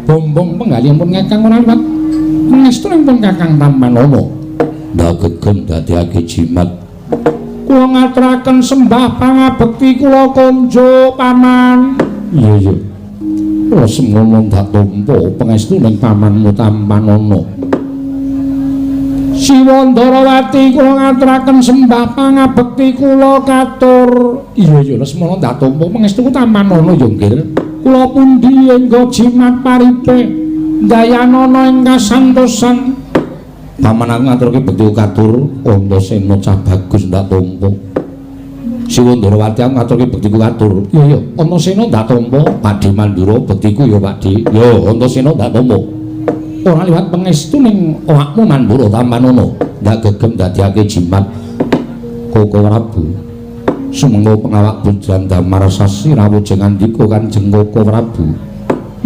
A: bombong penggalihipun Kakang ora liwat pangestu pun Kakang Tampanono ndak gegem dadekake jimat kula ngaturaken sembah pangabekti kula kunjuk paman. Iya. Kula semono dak tampa pangestu ning pamanmu Tampanono. Siwandarawati kula ngaturaken sembah pangabekti kula katur. Iya, semono dak tampa pangestu Tampanono ya nggih. Kula pundi engga jimat paripé dayanana ing kasantosan. Paman aku ngaturke bekti katur Antasena cah bagus ndak tampa. Siwandarawati aku ngaturke bekti katur. Iya, Antasena ndak tampa. Pakdi Mandura bektiku ya Pakdi. Ya, Antasena ndak tampa. Ora liwat pangestu ning awakmu Mandura Tampanono. Ndak gegem dadekake jimat Koko Prabu.
B: Sumengko pengawak Bujan Damar Sasi rawuh ngandika Kanjeng Koko Prabu.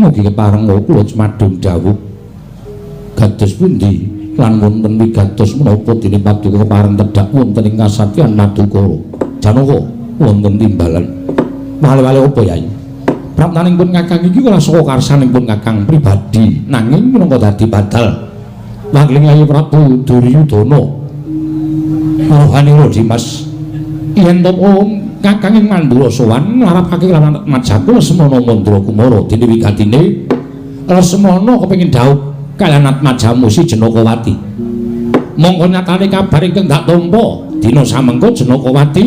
B: Mugi kepareng kula cumadung dawuh. Kados pundi lan wonten wigatos menapa dene paduka kepareng tedhak wonten ing kasatyan Madukara. Janaka wonten timbalan. Wale-wale apa Yai? Praptanipun Kakang iki ora saka karsanipun Kakang pribadi, nanging minangka dadi badal. Wangling Yai Prabu Duryudana. Rohanira Dimas. Yen to Kakang ing Mandura sowan ngarepake lawan Majaku Lesmana Mandura Kumara dene wigatine Lesmana kepengin dhaup kaliyan Atmajamu si Jenakawati. Monggo nyatane kabar ingkang dak tampa dina samengko Jenakawati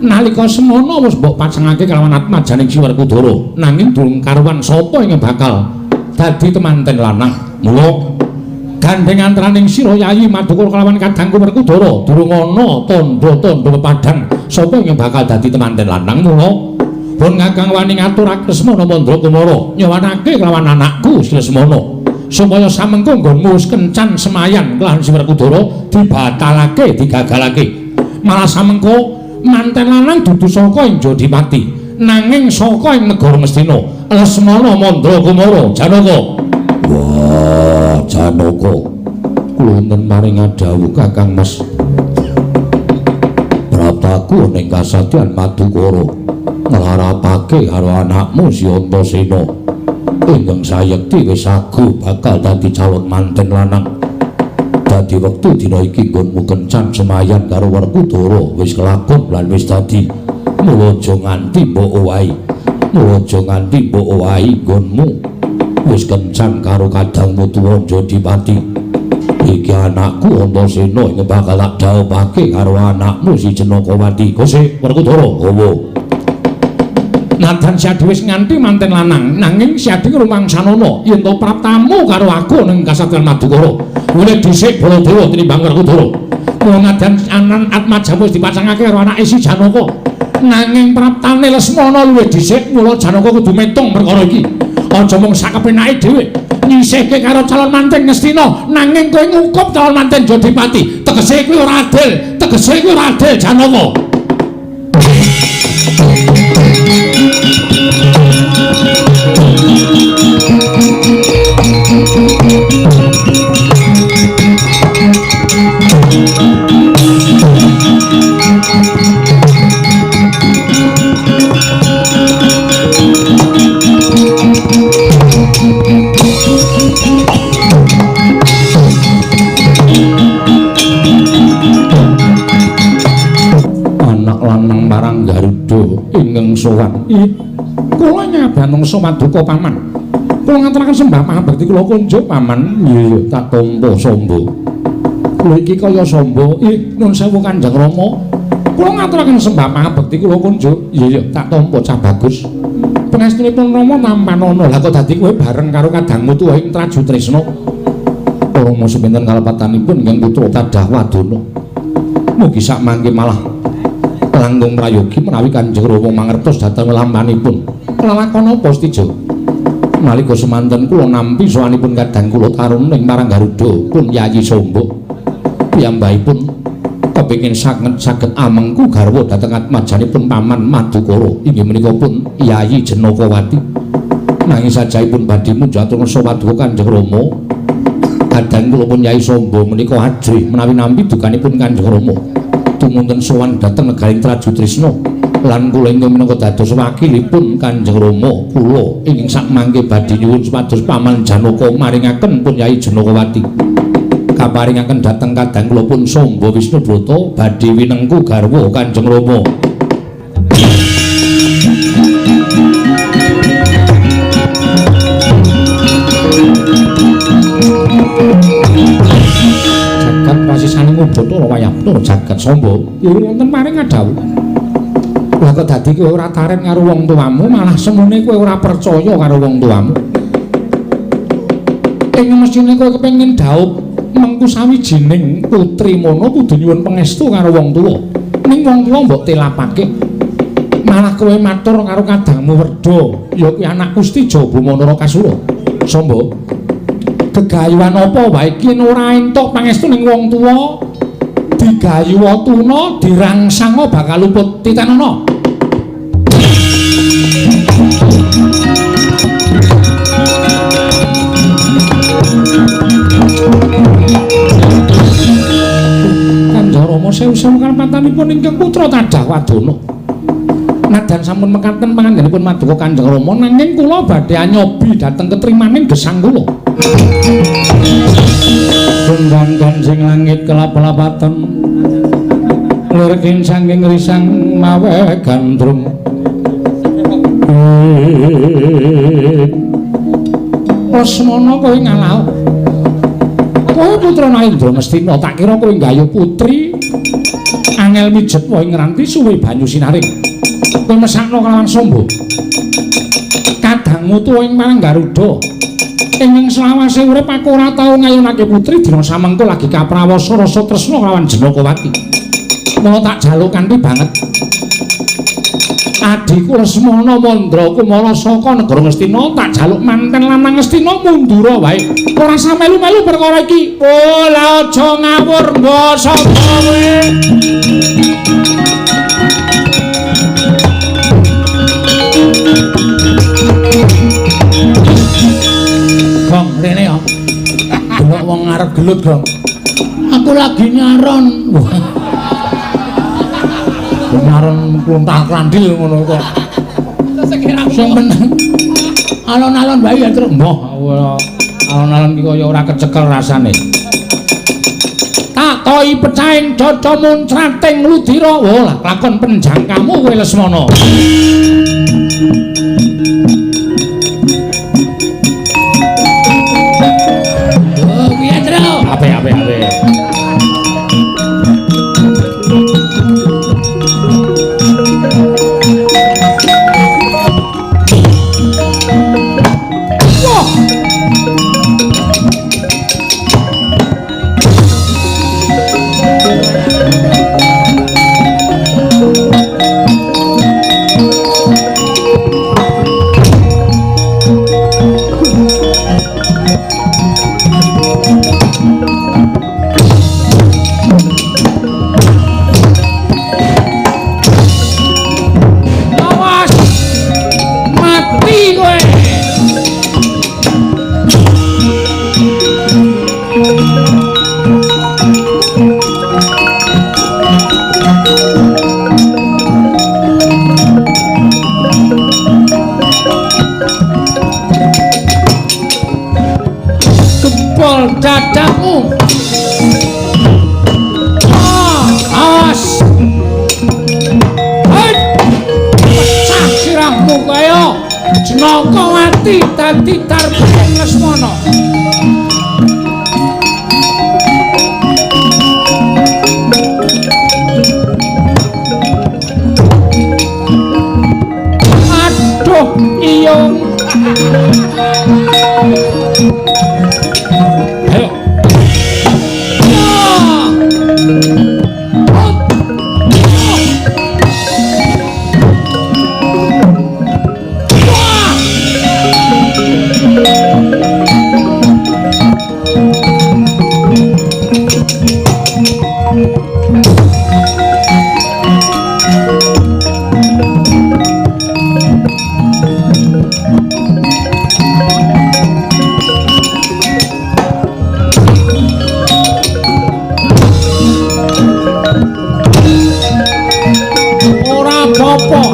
B: nalika semana wis mbok pacengake kelawan Atmajane Si Werkudara, nanging durung karuan sapa ingkang bakal dadi temanten lanang. Mula gandeng antaraning sira Yayi Madukara kelawan kadangku Werkudara durung ana tandha-tandha pepadhang sapa ingkang bakal dadi temanten lanang. Mula pun Kakang wani ngaturake Lesmana Mandra Kumara nyowanake kelawan anakku Si Lesmana supaya samengko nggonmu wis kencan semayan kelawan Si Werkudara dibatalake, digagalake. Malah samengko manten lanang dudu saka ing Jodipati, nanging saka ing negara Mestina. Lesmana Mandra Kumara. Janaka. Wah, Janaka. Kula wonten maring dawuh Kakang Mas. Prataku ning kasatyan Madukara nglarapake karo anakmu Si Antasena. Ingkang sayekti wis sagu bakal dadi calon manten lanang. Dadi wektu dina iki nggonmu kencan semayan karo Werkudara wis kelakon lan wis dadi. Mula aja nganti mbok owahi. Mula aja nganti mbok owahi nggonmu wis kencan karo kadangmu tuwa Jodipati. Iki anakku Antasena ing bakal tak dhawuhake karo anakmu Si Jenakawati. Gusti Werkudara, hawa. Nadan si Adi wis nganti manten lanang, nanging si Adi rumangsanana yen to praptamu karo aku ning kasatyan Madukara. Mulih dhisik Baladewa tinimbang Werkudara. Mula nadan anan Atmajamu wis dipacangake karo anake Si Janaka. Nanging praptane Lesmana luwih dhisik, mula Janaka kudu metung perkara iki. Aja mung sakepenake dhewe nyisihke karo calon manten Ngastina, nanging kowe ngukup calon manten Jodipati. Tegese kuwi ora adil, tegese kuwi ora adil Janaka. Marang Garuda ingkang sowan. Kula nyabanungsa Maduka Paman. Kula ngaturaken sembah pangabekti kula kunjuk Paman. Iya, tak tampa samba. Kula iki kaya samba. Nuwun sewu Kanjeng Rama. Kula ngaturaken sembah pangabekti kula kunjuk. Iya, tak tampa cah bagus. Pangestunipun Rama tampanana. Lah kok dadi kowe bareng karo kadangmu tuwa ing Trajutresna. Rama sepinten kalepatanipun ingkang putra Tadah Wadana. Mugi sak mangke malah langkung prayogi menawi Kanjeng Rama mangertos dhateng lampanipun. Lelakon apa Stijo? Nalika semanten kula nampi sowanipun kadang kula taruning marang Garuda pun Yayi Samba. Piyambakipun kepengin saged amengku garwa dhateng Atmajanipun Paman Madukara. Inggih menika pun Yayi Jenakawati. Nanging sajaipun badhe munjul Paduka Kanjeng Rama. Kadang kula pun Yayi Samba menika ajrih menawi nampi dukanipun Kanjeng Rama. Tumunten sowan dhateng negaring Trajutresna lan kula ingkang minangka dados wakilipun Kanjeng Rama kula ingkang sakmangke badhe nyuwun supados Paman Janaka maringaken pun Yayi Jenakawati kaparingaken dhateng kadang kula pun Samba Wisnubrata badhe winengku garwa Kanjeng Rama. Pasisaning Bathara Wayapna jagat Samba wonten paring adhawuh. Lah kok dadi kowe ora taren karo wong tuamu, malah semune kowe ora percaya karo wong tuamu. Ing mesine kowe kepengin dhaup mengku sawijining putri mono kudu nyuwun pangestu karo wong tuwa. Ning wong tuwa mbok telapake. Malah kowe matur karo kadangmu Werda, ya kuwi anak Gusti Jabamanara Kasura. Samba gegayuhan apa wae iki ora entuk pangestu ning wong tuwa digayuwa tuna dirangsanga bakal luput titanana. Kanjeng sewu-sewu kalpatanipun ingkang putra Tadah Wadana. Nadan sampun mekaten pangandhenipun Maduka Kanjeng Rama nanging kula badhe anyobi dhateng ketrimaning gesang kula. Genggan sing langit kelap-lapaten lirikin sanging risang mawe gandrung. Lesmana kowe ngalau. Kowe putra Indra Ngastina, tak kira kowe nggayuh putri angel mijet wae ngranti suwe banyu sinaring. Kowe mesakno kelawan sombo. Kadangmu tuwa ing marang Garuda. Ing selawase urip aku ora tau ngayunake putri dina samengko lagi kaprawasa rasa tresna kelawan Janakawati. Mula tak jaluk kanthi banget. Adhiku Lesmana Mandra Kumara saka negara Ngastina tak jaluk manten lanang Ngastina mundura wae. Ora usah melu-melu perkara iki. Oh, la aja ngawur nggo sapa kowe. Gong rene ya. Delok wong ngarep gelut, Gong. Aku lagi nyaron. Nyaron kluntah krandil ngono kok. Sing meneng. Alon-alon bae ya terus mbah. Alon-alon iki kaya ora kecekel rasane. Tak tohi pecahing caca muncrating ludira. Wah, lakon penjangkamu kowe Lesmana. Oh, piye, Tru? Ape. Dadamu awas pecah sirahmu kaya Janakawati dadi darbaning Lesmana. Aduh iyung.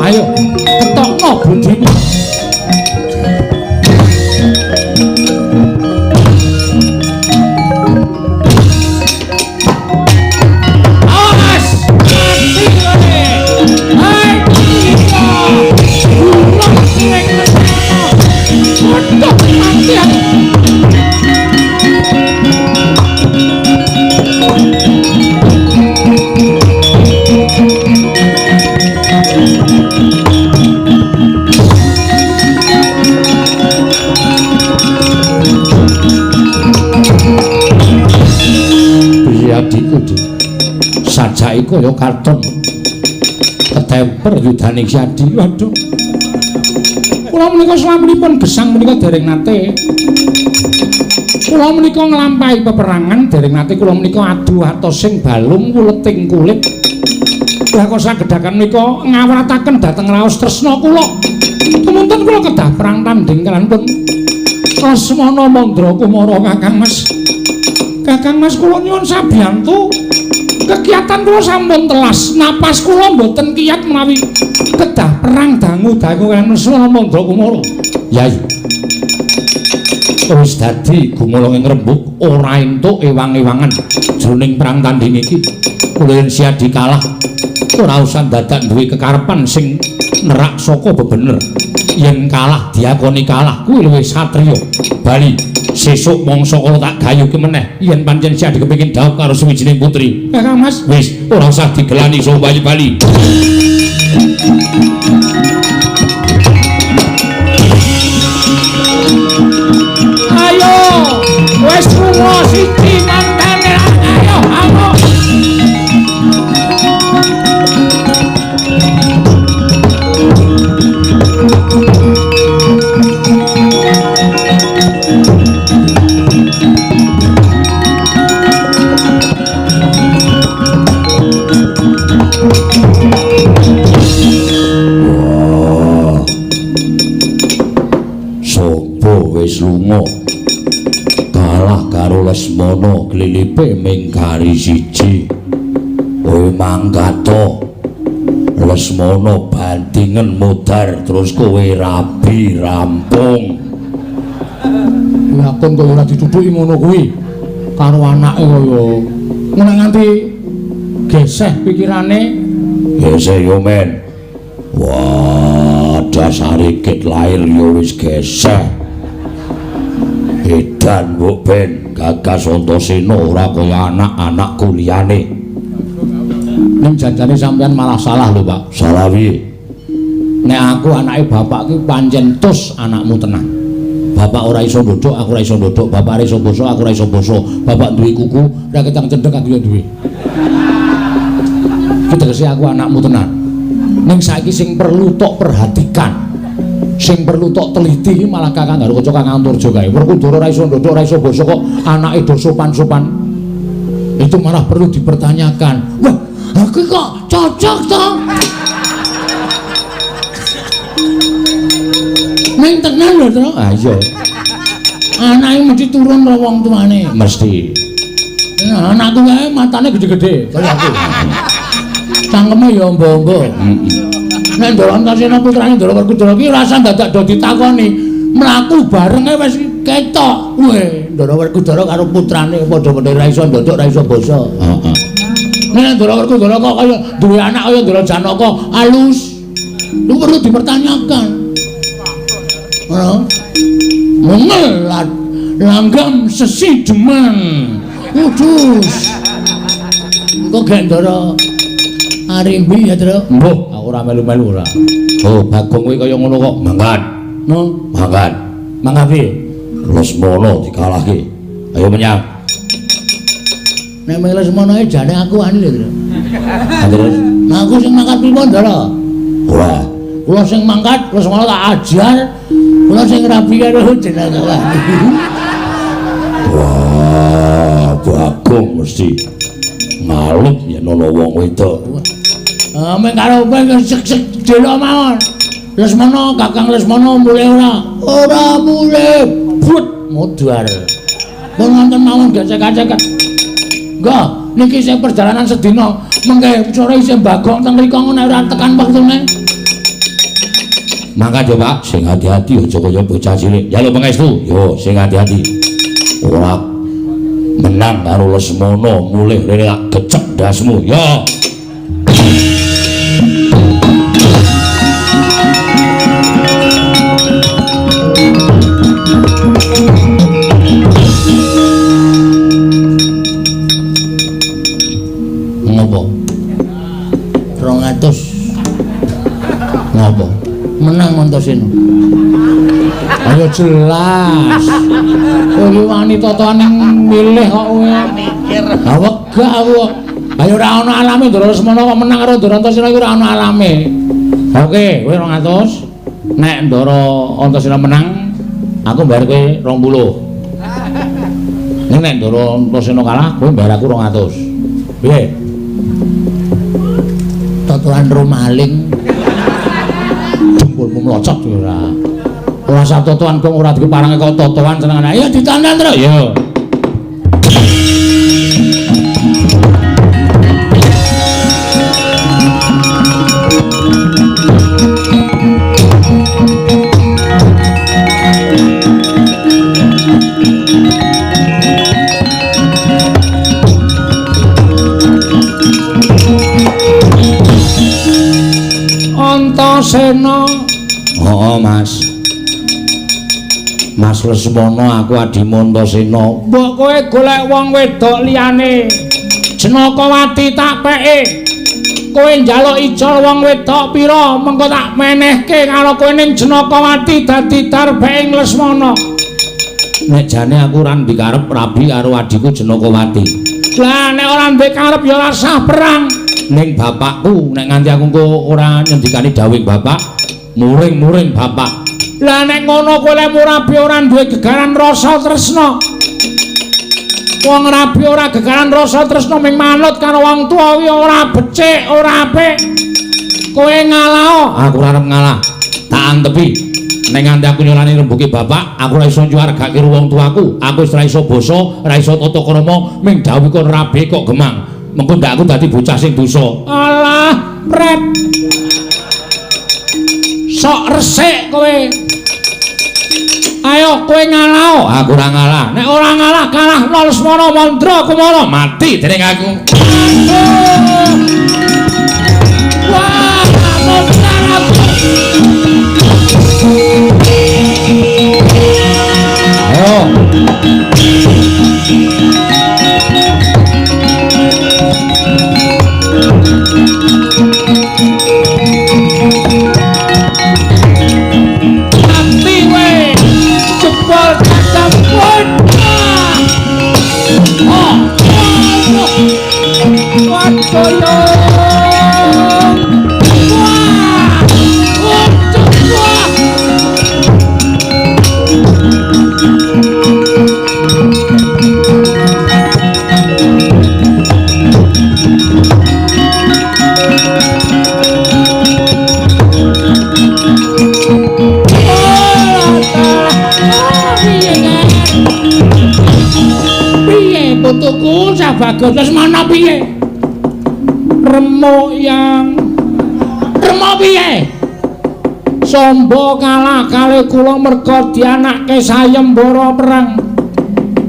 B: Ayo, ketokno budimu. Awas, mati kowe. Hai, kita. Ulang sing Lesmana. Aduh, mati aku. Adikku di sajake kaya karton ketemper yudane Ki Adi. Waduh, kula menika slaminipun gesang menika dereng nate Kula menika nglampahi peperangan dereng nate kula menika adu atos sing balung wuleting kulit. Lah kok sagedhaken menika ngawrataken dhateng raos tresna kula. Kemuntun kula kedah perang tanding kalantun Lesmana Mandra Kumara Kakang Mas. Kakang Mas kula nyuwun sabiyantu. Kegiatan kula sampun telas, napas kula mboten kiyat menawi kedah perang dangu-dangu kaliyan Lesmana Mandra Kumara. Yai. Wis dadi gumula ing rembug ora entuk ewang-ewangan jroning perang tanding iki. Kula yen siadi kalah ora usah dadak duwe kekarepan sing nerak saka bebener. Yen kalah diakoni kalah kuwi luwih satriya. Bali sesuk mangsa kala tak gayuke meneh yen pancen siadi kepengin dhawuh karo suwijining putri. Kakang Mas, wis ora usah digelani so bali-bali. Ayo, wis lunga siji mantene ayo, ayo. Wis lunga kalah karo Lesmana klilipe ming kari siji. Kowe manggato Lesmana bandingen mudhar terus kowe rabi rampung. Lakon kok ora ditutuki ngono kuwi karo anake kaya ngene nganti geseh pikirane. Geseh yo men. Wah, dasare kit lahir yo wis geseh. Edan mbok ben Gagas Antasena ora kaya anak-anakku liyane. Ning janjane sampean malah salah lho, Pak. Salah piye? Nek aku anake bapak ki pancen tus anakmu tenan. Bapak ora iso ndodhok, aku ora iso ndodhok. Bapak ora iso basa, aku ora iso basa. Bapak duwe kuku, ora ketang cendhek aku yo duwe. Ki tegese aku anakmu tenan. Ning saiki sing perlu tok perhatikan. Sing perlu tok teliti malah Kakang karo kanca Kakang Anturja kae. Werkudara ora iso ndodhok, ora iso basa kok anake do sopan-sopan. Itu malah perlu dipertanyakan. Wah, aku kok cocok to? Ning tenan lho, Tru. Ah iya. Anake mesti turun karo wong tuane. Mesti. Nah, anakku kae matane gede-gede kaya aku. Cangkeme ya ombo-ombo. Nek Ndara Antasena putrane Ndara Werkudara ki rasa dadak do ditakoni, mlaku bareng ae wis ketok. Weh, Ndara Werkudara karo putrane padha-padha ra iso ndodhok, ra iso basa. Heeh. Nek Ndara Werkudara kok kaya duwe anak kaya Ndara Janaka alus. Lu perlu dipertanyakan. Ora. Mengelat langgam sesi demen. Udus. Kok Ndara Arimbi ya, Tru? Mbuh, aku ora melu-melu ora. Oh, Bagong kuwi kaya ngono kok. Mangkat. No, mangkat. Mangkat piye? Lesmana dikalahke. Ayo menyang. Nek mung Lesmana ae jane aku ani lho, Tru. Terus, nah aku sing mangkat pripun, Ndara? Ora. Kula sing mangkat, Lesmana tak ajar. Kula sing rabi karo jeneng kula. Wah, Bagong mesti ngalut yen ana wong wedok. Mek karo kowe sek-sek delo mawon. Lesmana, Kakang Lesmana mulih ora? Ora mulih. But mudhar. Pun wonten mawon gesek-gesek. Enggak, niki sing perjalanan sedina mengke sore isih Bagong teng mriko ngono ora tekan wektune. Mangkat yo, Pak, sing hati-hati aja kaya bocah cilik. Ya lho pangestu, yo sing hati-hati. Ora menang karo Lesmana mulih rene tak gecek ndasmu. Yo. Ngopo? 200. Ngopo? Menang Antasena. Ayo jelas. Kowe wani totoane milih kok kowe. Mikir. Ha wegah aku. Ayo ora ana alame Ndara Lesmana kok menang karo Ndara Antasena iki ora ana alame. Oke, kowe 200. Nek Ndara Antasena menang, aku bayar kowe 20. nek Ndara Antasena kalah kowe mbayar aku 200. Piye?
A: Totoan romaling.
B: Jempolmu mlocot ora. Ora sak totoan kok ora dikeparange kok totoan senengane. Ayo ditandan terus. Yo.
A: Antasena.
B: Oh, Mas. Mas Lesmana aku adimu Antasena.
A: Mbok kowe golek wong wedok liyane. Jenakawati tak peke. Kowe njaluk ijol wong wedok pira mengko tak menehke karo kowe ning Jenakawati dadi tarbeke Lesmana.
B: Nek jane aku ora ndek karep rabi karo adiku Jenakawati.
A: Lah nek ora ndek karep ya ora sah perang.
B: Ning bapakku nek nganti aku engko ora nyendikani dawuh bapak, muring-muring bapak.
A: Lah nek ngono kowe lek rabi ora duwe gegaran rasa tresna. Wong rabi ora gegaran rasa tresna ming manut karo wong tuwa kuwi ora becik, ora apik. Kowe ngalah.
B: Aku ora arep ngalah. Tak antepi. Nek nganti aku nyolani rembuke bapak, aku ora iso nyuwargake wong tuaku. Aku ora iso basa, ora iso tata krama, ming dawuh kon rabi kok gemang. Mengko ndak aku dadi bocah sing dosa.
A: Alah, pret. Sok resik kowe. Ayo kowe ngalah.
B: Aku ora ngalah.
A: Nek ora ngalah kalah Lesmana Mandra Kumara
B: Mati dening aku.
A: Wah, montar aku.
B: Ayo.
A: Putuku Sabagus Lesmana piye? Remo piye? Sombo kalah kali kula merga dianakke sayembara perang.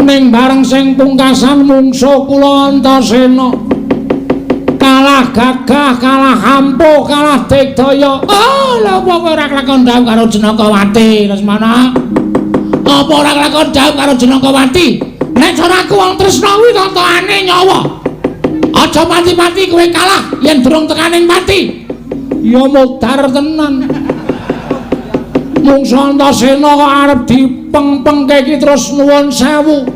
A: Ning bareng sing pungkasan mungsuh kula Antasena. Kalah gagah, kalah ampuh, kalah digdaya. Oh, lha apa kowe ora kelakon dawuh karo Jenakawati Lesmana? Apa ora kelakon dawuh karo Jenakawati? Nek cara aku wong tresna kuwi totoane nyawa. Aja mati-mati kowe kalah yen durung tekaning mati. Ya mudhar tenan. Mungsu Antasena kok arep dipeng-pengke iki terus nuwun sewu.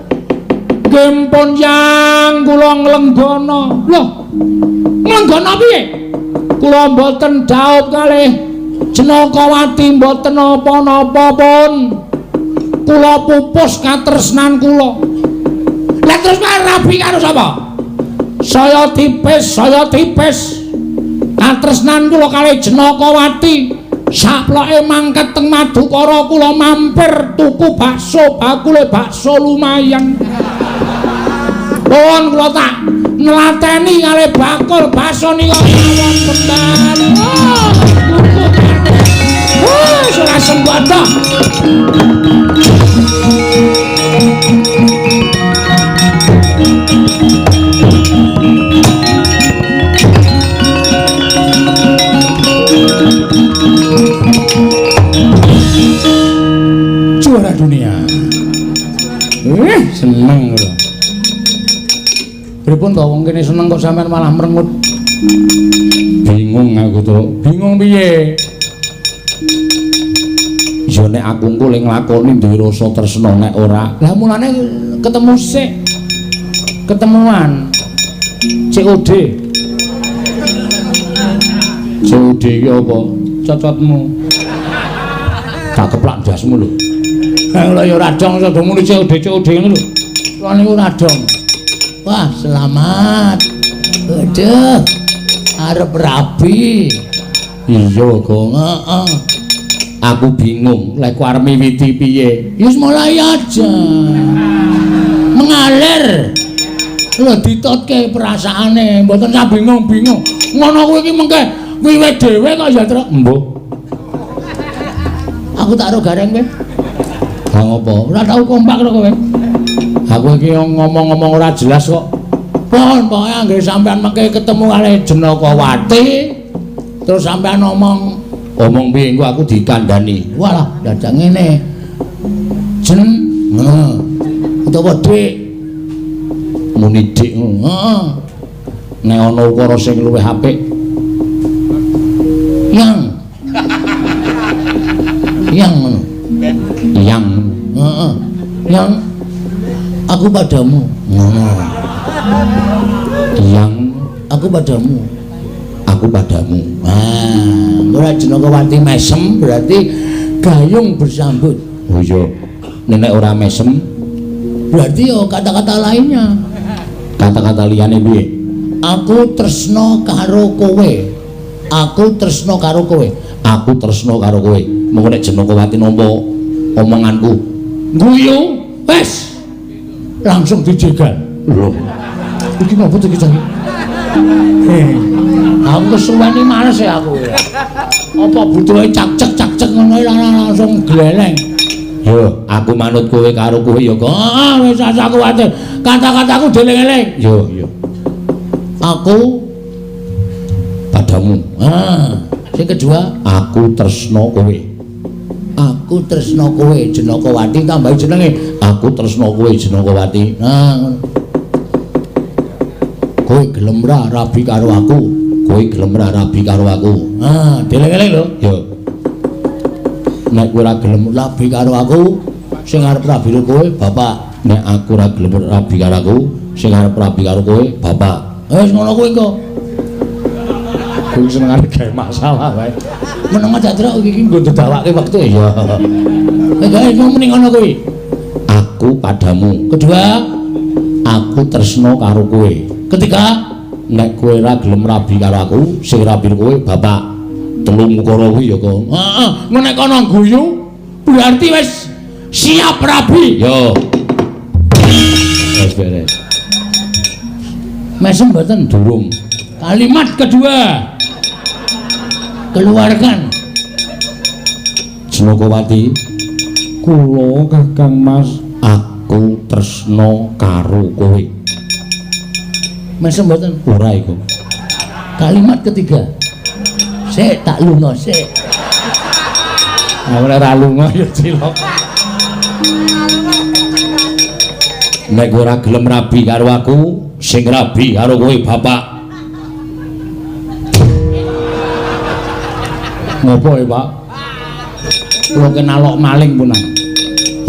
A: Nggih pun yang kula nglenggana. Loh. Nglenggana piye? Kula mboten dhaup kalih Jenakawati mboten apa-apa pun. Kula pupus katresnan kula. Lah terus rabi karo sapa? Saya tipis. Katresnan kula kalih Jenakawati. Saploke mangkat teng Madukara kula mampir tuku bakso, bakule bakso lumayan. Pun kula tak nelateni kalih bakul bakso nika mawon tenan. Oh, tuku kabeh. Oh, ora sembodo.
B: Juara dunia. Seneng lho. Pripun to wong kene seneng kok sampean malah merengut. Bingung aku to. Bingung piye? Ya nek aku engko ling nglakoni duwe rasa tresna nek ora. Lah mulane ketemu sik. Ketemuan. COD. COD iki apa? Cocotmu. Tak keplak ndasmu lho. Lah ya ora dong iso muni COD ngono lho.
A: Kon niku radong. Wah, selamat. Waduh. Arep rabi.
B: Iya, Gong.
A: Heeh.
B: Aku bingung lek arep miwiti piye.
A: Wis mulai aja. Mengalir. Lho ditutke perasaane, mboten sak bingung-bingung. Ngono kuwi iki mengke wiwit dhewe kok ya, Truk.
B: Mbok.
A: Aku tak ro gareng kowe. Lah ngopo? Ora tau kompak karo kowe.
B: Aku iki ngomong-ngomong ora jelas kok.
A: Pon, pokoke anggere sampean mengke ketemu kali Jenakawati, terus sampean omong
B: piye engko aku dikandani.
A: walah dadak ngene. Utawa dik.
B: Muni dik.
A: Heeh.
B: Nek ana ukara sing luwih apik.
A: Yang ngono.
B: Yang.
A: Heeh. Yang aku padamu. Ngono.
B: Yang
A: Aku padamu.
B: aku padamu.
A: Ora Jenakawati mesem berarti gayung bersambut.
B: Oh iya. Nek ora mesem
A: Berarti yo kata-kata lainnya.
B: kata-kata liyane piye?
A: Aku tresno karo kowe. Aku tresno karo kowe.
B: Aku tresno karo kowe. Mengko nek Jenakawati nampa omonganku,
A: Guyu, wes. Langsung dijegal.
B: lho,
A: Iki ngopo iki cah? Aku kesuweni males ya aku. Apa butuhe cak-cek ngono langsung gleleng.
B: yo aku manut kowe karo kowe ya kok.
A: Wis aku kuwatir. Kata-kataku deling-eling.
B: Yo.
A: Aku
B: Padamu.
A: Sing kedua,
B: Aku tresno kowe.
A: aku tresno kowe Jenakawati tambahi jenenge.
B: Aku tresno kowe Jenakawati.
A: Ngono. Kowe gelem ra rabi karo aku.
B: Kowe gelem ra rabi karo aku.
A: Deling-eling lho.
B: Yo. Nek kowe ora gelem
A: Rabi karo aku, sing arep rabi karo kowe, bapak.
B: nek aku ora gelem rabi karo aku, sing arep rabi karo kowe, bapak.
A: Wis ngono kuwi kok.
B: Kowe senengane gawe masalah wae.
A: Meneng aja Truk iki nggo ndadawake wektu ya. Guys, mau mending ngono kuwi.
B: Aku padamu.
A: Kedua,
B: Aku tresno karo kowe.
A: ketiga,
B: Nek kowe ora gelem rabi karo aku, sing rabi kowe, bapak. Telu mukara kuwi ya kok.
A: heeh, nek kono guyu berarti wis siap rabi.
B: Yo. Wis beres.
A: Mesem mboten?
B: Durung.
A: Kalimat kedua. Keluarkan.
B: Jenakawati, kula Kakang Mas, aku tresno karo kowe.
A: Mesem mboten?
B: Ora iku.
A: Kalimat ketiga. Sik tak lunga sik.
B: Ora ra lunga ya cilok. Nek kowe ora gelem rabi karo aku, sing rabi karo kowe bapak. Ngopo ya, Pak? Kula kenalok maling punan.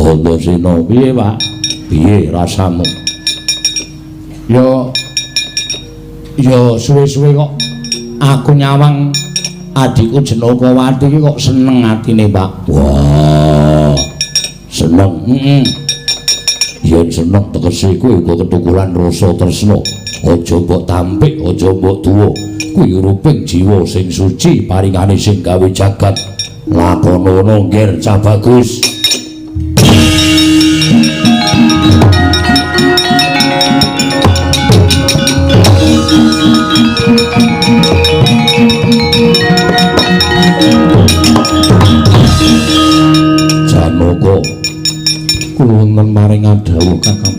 B: Antasena piye, Pak? Piye rasamu? Yo suwe-suwe kok aku nyawang adikku Jenakawati iki kok seneng atine, Pak. Wah. Seneng. Yen seneng tegese kowe uga ketukuran rasa tresna. Aja mbok tampik, aja mbok tuwa. Kuwi ruping jiwa sing suci paringane sing gawe jagat. Lakonono ngger cah bagus. Janaka kula wonten maring adhawuh Kakang.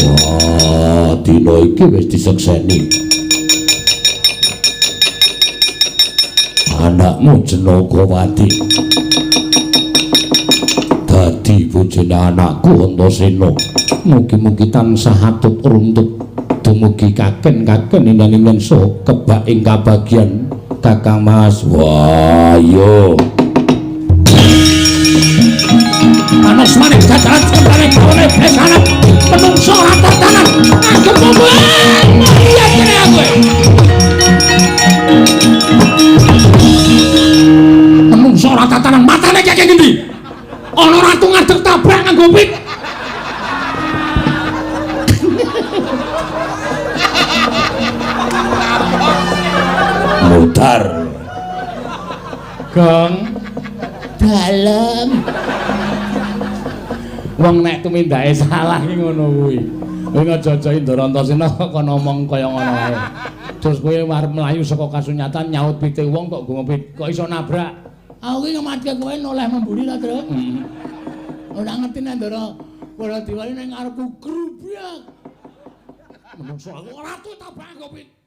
B: Wah, dina iki wis disekseni. Anakmu Jenakawati dadi bojone anakku Antasena. Mugi-mugi tansah atut runtut dumugi kaken-kaken inen-inen saha kebak ing kabagyan Kakang Mas. Wah, yo.
A: Panos maning dadalan sembane kawane besanan menungso ora tatanan agem kowe iya kene aku menungso ora tatanan matane kaya ngendi ana ratu ngadeg tabrak nganggo pik
B: Dar. Gong
A: dalem.
B: Wong nek tumindake salah ki ngono kuwi. Kowe aja-aja Indra Antasena kok ngomong kaya ngono ae. Terus kowe arep mlayu saka kasunyatan nyaut pite wong kok kok iso nabrak.
A: Aku ki ngematke kowe noleh memburi ta, Tru? Ora ngerti nek Ndara Baladewa ning ngarepku grubyak. Menungso aku ora tuh tabrak kopi.